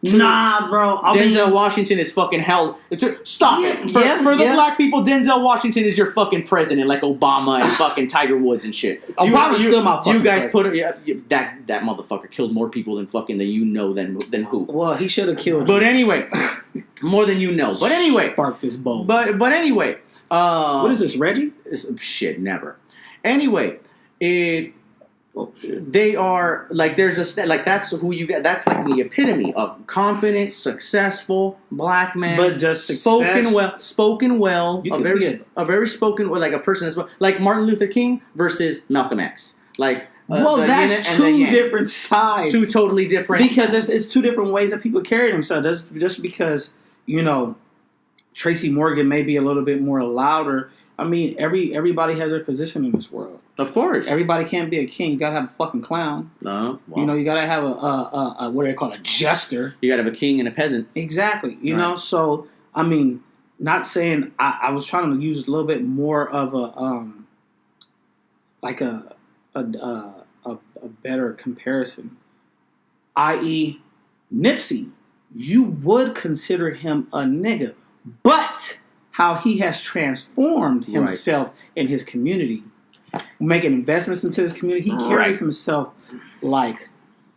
Nah, bro. Denzel Washington is fucking hell. Stop it. For the black people, Denzel Washington is your fucking president, like Obama and fucking Tiger Woods and shit. Obama's still my fucking You guys president. that motherfucker killed more people than fucking than who. Well, he should have killed. But anyway, more than you know. But anyway, spark this bowl. But anyway, what is this, Reggie? Shit, never. Anyway, they are like there's that's who you get. That's like the epitome of confident, successful black man, but just spoken well, a very spoken like a person as well, like Martin Luther King versus Malcolm X. Like that's two different sides, two totally different because it's two different ways that people carry themselves. That's just because Tracy Morgan may be a little bit more louder. I mean, everybody has their position in this world. Of course. Everybody can't be a king. You gotta have a fucking clown. No. Well. You gotta have a what do they call it? A jester. You gotta have a king and a peasant. Exactly. You know, so I mean, not saying I was trying to use a little bit more of a better comparison. I.e. Nipsey, you would consider him a nigga, but how he has transformed himself in his community, making investments into his community. He carries himself like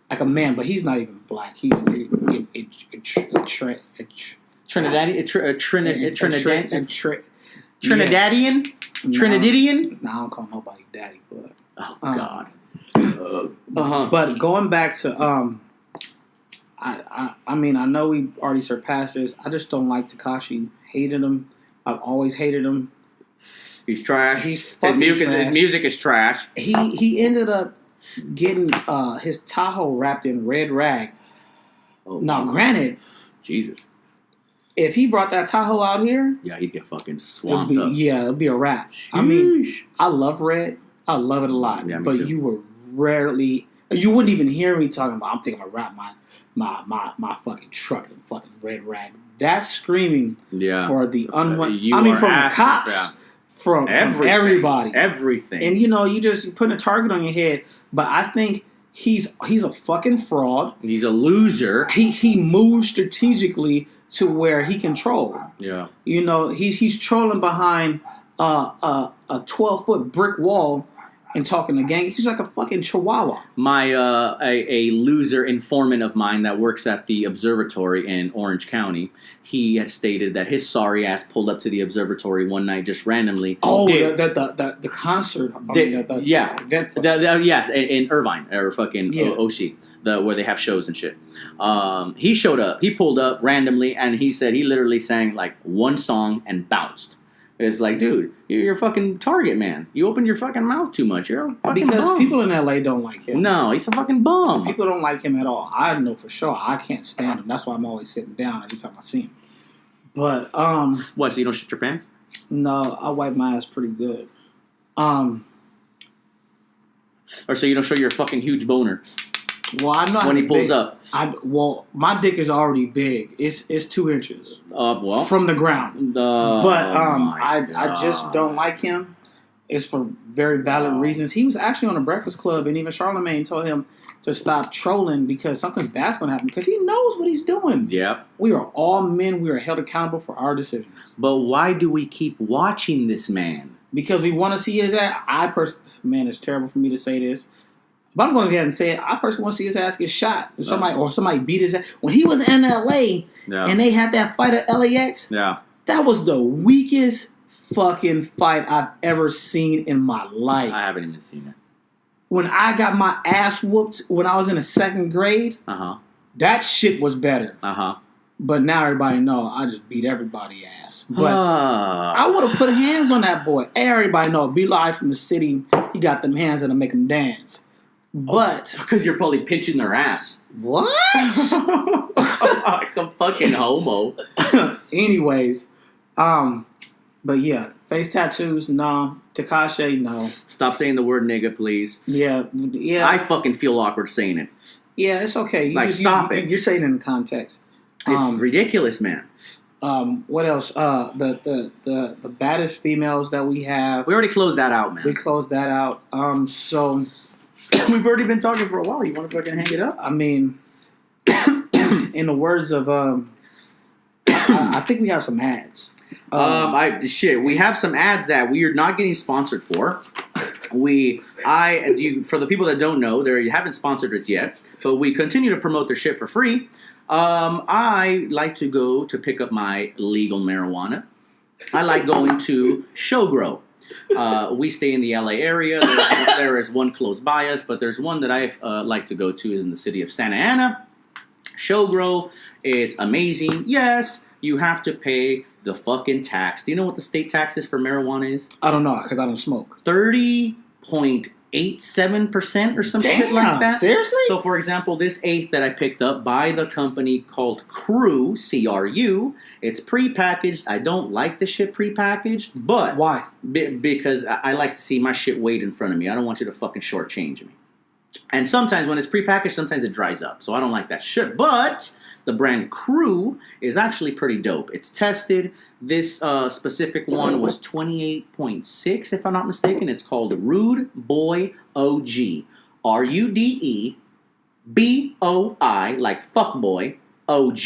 a man, but he's not even black. He's Trinidadian. No, I don't call nobody daddy, but God. But going back to I mean, I know we already surpassed this. I just don't like Tekashi. Hated him. I've always hated him. He's trash. His music is trash. He ended up getting his Tahoe wrapped in red rag. Oh, now, granted, Jesus, if he brought that Tahoe out here, he'd get fucking swamped up. Yeah, it'd be a wrap. Sheesh. I mean, I love red. I love it a lot. Yeah, but too. You wouldn't even hear me talking about. I'm thinking I'm gonna wrap my fucking truck in fucking red rag. That's screaming for the unwanted. I mean, from the cops, from everybody, everything. And you just putting a target on your head. But I think he's a fucking fraud. He's a loser. He moves strategically to where he can troll. Yeah. He's trolling behind a 12-foot brick wall, and talking to gang. He's like a fucking chihuahua. My a loser informant of mine that works at the observatory in Orange County, he had stated that his sorry ass pulled up to the observatory one night just randomly. Oh, the concert. In Irvine or fucking Oshie, where they have shows and shit. He showed up. He pulled up randomly, and he said he literally sang like one song and bounced. It's like, dude, you're a fucking target man. You open your fucking mouth too much. You're a fucking bum. People in LA don't like him. No, he's a fucking bum. People don't like him at all. I know for sure. I can't stand him. That's why I'm always sitting down every time I see him. But what? So you don't shit your pants? No, I wipe my ass pretty good. Or so you don't show your fucking huge boner. Well, I know when he pulls up. My dick is already big. It's 2 inches. From the ground. I just don't like him. It's for very valid reasons. He was actually on the Breakfast Club, and even Charlamagne told him to stop trolling because something's bad's going to happen. Because he knows what he's doing. Yeah. We are all men. We are held accountable for our decisions. But why do we keep watching this man? Because we want to see his ass. Man, it's terrible for me to say this. But I'm going to go ahead and say it. I personally want to see his ass get shot. Somebody beat his ass. When he was in L.A. and they had that fight at LAX, that was the weakest fucking fight I've ever seen in my life. I haven't even seen it. When I got my ass whooped when I was in the 2nd grade, that shit was better. But now everybody know I just beat everybody's ass. But I would have put hands on that boy. Everybody know, be live from the city. He got them hands that'll make him dance. But because you're probably pinching their ass. What? Like a fucking homo. Anyways, but yeah, face tattoos, no. Tekashi, no. Stop saying the word nigga, please. Yeah. I fucking feel awkward saying it. Yeah, it's okay. Stop it. You're saying it in context. It's ridiculous, man. What else? The baddest females that we have. We already closed that out, man. We closed that out. So. We've already been talking for a while. You want to fucking hang it up? I mean, in the words of, I think we have some ads. We have some ads that we are not getting sponsored for. For the people that don't know, you haven't sponsored it yet, but we continue to promote their shit for free. I like to go to pick up my legal marijuana. I like going to Showgrow. We stay in the LA area. There is one close by us, but there's one that I like to go to is in the city of Santa Ana. Showgrow. It's amazing. Yes, you have to pay the fucking tax. Do you know what the state tax is for marijuana is? I don't know because I don't smoke. 30.87% or some shit like that. Seriously? So, for example, this eighth that I picked up by the company called Crew, C-R-U, it's prepackaged. I don't like the shit prepackaged, but... Why? Because I like to see my shit weighed in front of me. I don't want you to fucking shortchange me. And sometimes when it's prepackaged, sometimes it dries up. So I don't like that shit. But the brand Crew is actually pretty dope. It's tested. This specific one was 28.6, if I'm not mistaken. It's called Rude Boy OG. RUDEBOI, like fuckboy, OG.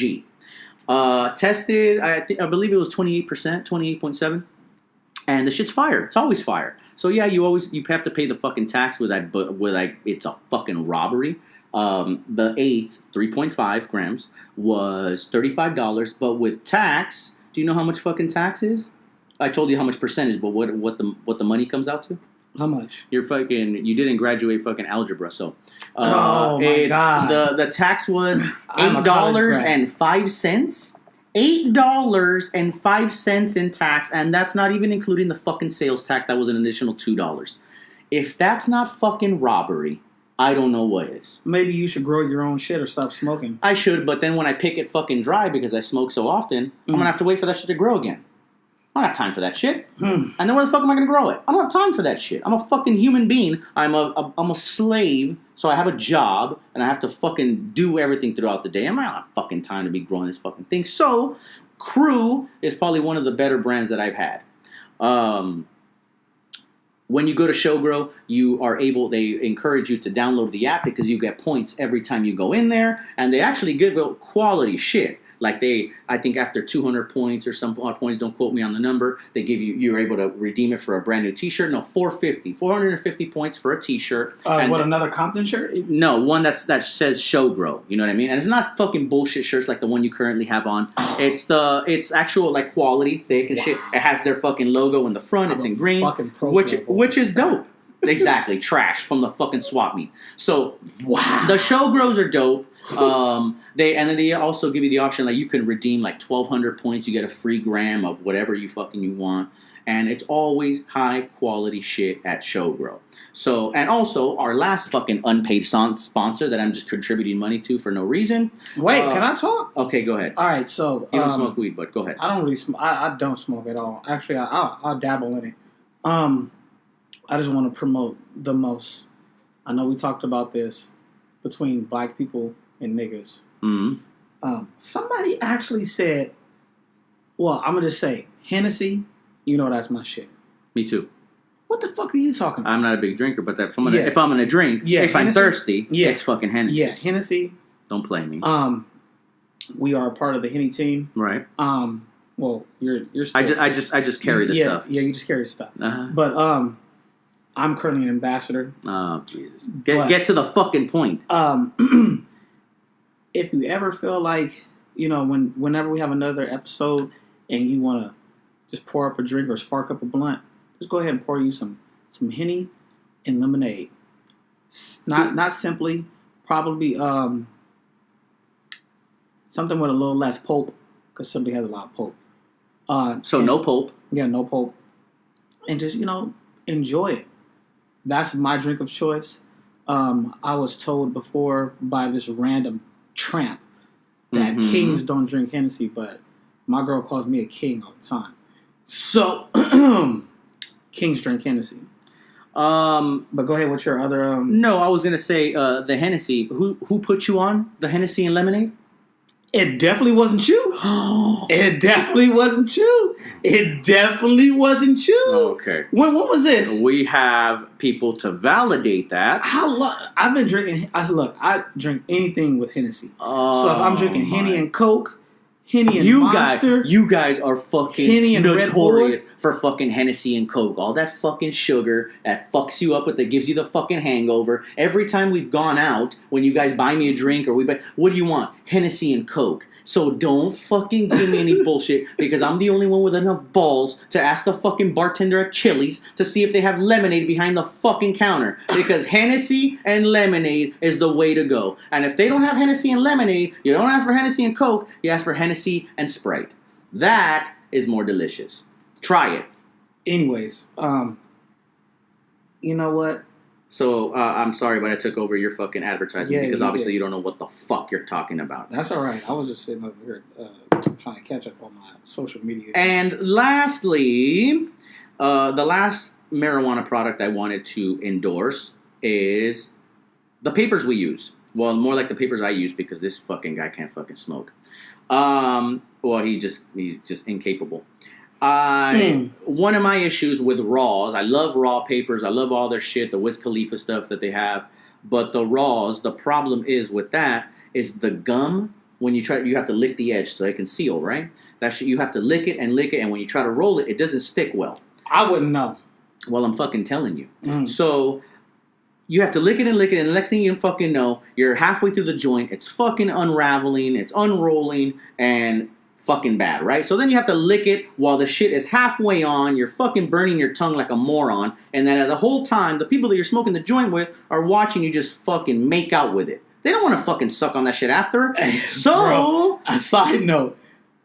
Tested, I believe it was 28%, 28.7. And the shit's fire. It's always fire. So yeah, you have to pay the fucking tax with that, but it's a fucking robbery. The eighth, 3.5 grams, was $35, but with tax, do you know how much fucking tax is? I told you how much percentage, but what the money comes out to? How much? You didn't graduate fucking algebra, so. Oh my God. The tax was $8.05. $8.05 in tax, and that's not even including the fucking sales tax. That was an additional $2. If that's not fucking robbery, I don't know what is. Maybe you should grow your own shit or stop smoking. I should, but then when I pick it fucking dry because I smoke so often, I'm gonna have to wait for that shit to grow again. I don't have time for that shit. And then where the fuck am I going to grow it? I don't have time for that shit. I'm a fucking human being. I'm a slave, so I have a job, and I have to fucking do everything throughout the day. I'm not fucking time to be growing this fucking thing. So, Crew is probably one of the better brands that I've had. When you go to Showgrow, they encourage you to download the app because you get points every time you go in there, and they actually give out quality shit. Like I think after 200 points or some points, don't quote me on the number, they give you're able to redeem it for a brand new T-shirt. No, 450 points for a T-shirt. Another Compton shirt? No, one that says Show Grow. You know what I mean? And it's not fucking bullshit shirts like the one you currently have on. It's actual like quality, thick and shit. It has their fucking logo in the front. It's in green, which is dope. Exactly, trash from the fucking swap meet. So the Show Grows are dope. They also give you the option like you can redeem like 1,200 points. You get a free gram of whatever you want, and it's always high quality shit at Show Grow. So, and also our last fucking unpaid sponsor that I'm just contributing money to for no reason. Wait, can I talk? Okay, go ahead. All right, so you don't smoke weed, but go ahead. I don't really smoke. I don't smoke at all. Actually, I'll dabble in it. I just want to promote the most. I know we talked about this between black people and niggas. Mm-hmm. Somebody actually said, well, I'm going to just say, Hennessy, you know that's my shit. Me too. What the fuck are you talking about? I'm not a big drinker, but if I'm gonna drink, if Hennessy, I'm thirsty, it's fucking Hennessy. Yeah, Hennessy. Don't play me. We are a part of the Henny team. Right. Well, you're still, I just carry the stuff. Yeah, you just carry the stuff. Uh-huh. But I'm currently an ambassador. Oh, Jesus. Get to the fucking point. If you ever feel like, whenever we have another episode and you want to just pour up a drink or spark up a blunt, just go ahead and pour you some Henny and lemonade. Not simply, probably something with a little less pulp, because somebody has a lot of pulp. No pulp. Yeah, no pulp. And just, enjoy it. That's my drink of choice. I was told before by this random tramp that kings don't drink Hennessy, but my girl calls me a king all the time. So, kings drink Hennessy. But go ahead, what's your other... No, I was going to say the Hennessy. Who put you on the Hennessy and lemonade? It definitely wasn't you. It definitely wasn't you. It definitely wasn't you. Okay. What was this? We have people to validate that. How long? I've been drinking... I drink anything with Hennessy. So if I'm drinking Henny and Coke, Henny and Monster... You guys are fucking notorious for fucking Hennessy and Coke. All that fucking sugar that fucks you up, that gives you the fucking hangover. Every time we've gone out, when you guys buy me a drink or what do you want? Hennessy and Coke. So don't fucking give me any bullshit, because I'm the only one with enough balls to ask the fucking bartender at Chili's to see if they have lemonade behind the fucking counter. Because Hennessy and lemonade is the way to go. And if they don't have Hennessy and lemonade, you don't ask for Hennessy and Coke, you ask for Hennessy and Sprite. That is more delicious. Try it. Anyways, you know what? So, I'm sorry, but I took over your fucking advertisement because obviously you don't know what the fuck you're talking about. That's all right. I was just sitting over here trying to catch up on my social media. And lastly, the last marijuana product I wanted to endorse is the papers we use. Well, more like the papers I use, because this fucking guy can't fucking smoke. He's just incapable. One of my issues with Raws, I love Raw papers, I love all their shit, the Wiz Khalifa stuff that they have, but the Raws, the problem is with that is the gum. When you have to lick the edge so it can seal, right? That shit, you have to lick it, and when you try to roll it, it doesn't stick well. I wouldn't know. Well, I'm fucking telling you. So you have to lick it, and the next thing you fucking know, you're halfway through the joint, it's fucking unraveling, it's unrolling, and fucking bad, right? So then you have to lick it while the shit is halfway on. You're fucking burning your tongue like a moron. And then the whole time, the people that you're smoking the joint with are watching you just fucking make out with it. They don't want to fucking suck on that shit after. So, bro, a side note,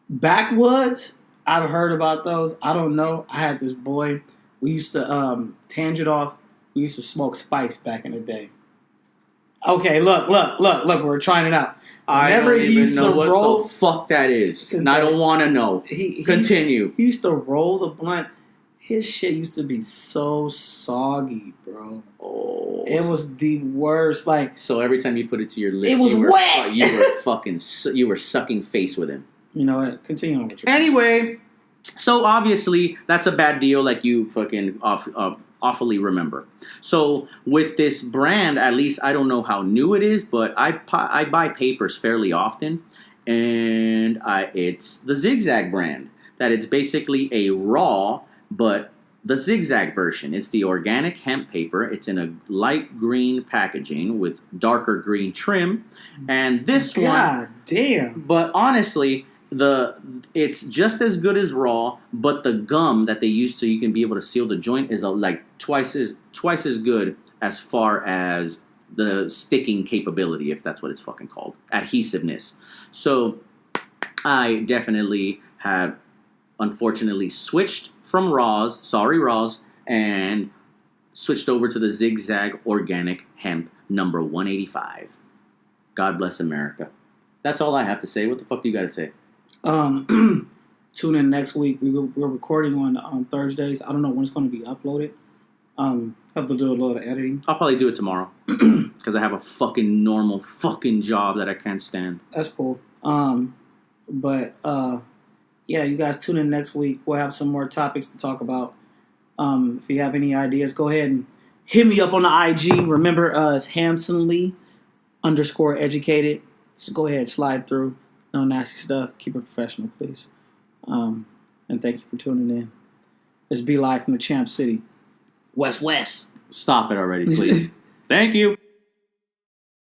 backwoods, I've heard about those. I don't know. I had this boy. We used to tangent off. We used to smoke spice back in the day. Okay, look, we're trying it out. I don't even know what the fuck that is. And I don't want to know. Continue. He used to roll the blunt. His shit used to be so soggy, bro. Oh. It was the worst. So every time you put it to your lips, it was wet. You were sucking face with him. You know what? Continue on with your Anyway, so obviously that's a bad deal, like you fucking awfully remember. So with this brand, at least I don't know how new it is, but I buy papers fairly often, And it's the Zigzag brand. That it's basically a raw, but the Zigzag version. It's the organic hemp paper. It's in a light green packaging with darker green trim. And this one... God damn. But honestly, it's just as good as raw, but the gum that they use so you can be able to seal the joint is like twice as good as far as the sticking capability, if that's what it's fucking called. Adhesiveness. So I definitely have unfortunately switched from raws, and switched over to the Zigzag Organic Hemp number 185. God bless America. That's all I have to say. What the fuck do you got to say? Tune in next week. We're recording on Thursdays. I don't know when it's going to be uploaded. Have to do a little editing. I'll probably do it tomorrow because I have a fucking normal fucking job that I can't stand. That's cool. Yeah, you guys tune in next week. We'll have some more topics to talk about. If you have any ideas, go ahead and hit me up on the IG. Remember, it's Hamsonly_educated. So go ahead, slide through. No nasty stuff. Keep it professional, please. And thank you for tuning in. It's Be Live from the Champ City. West. Stop it already, please. Thank you.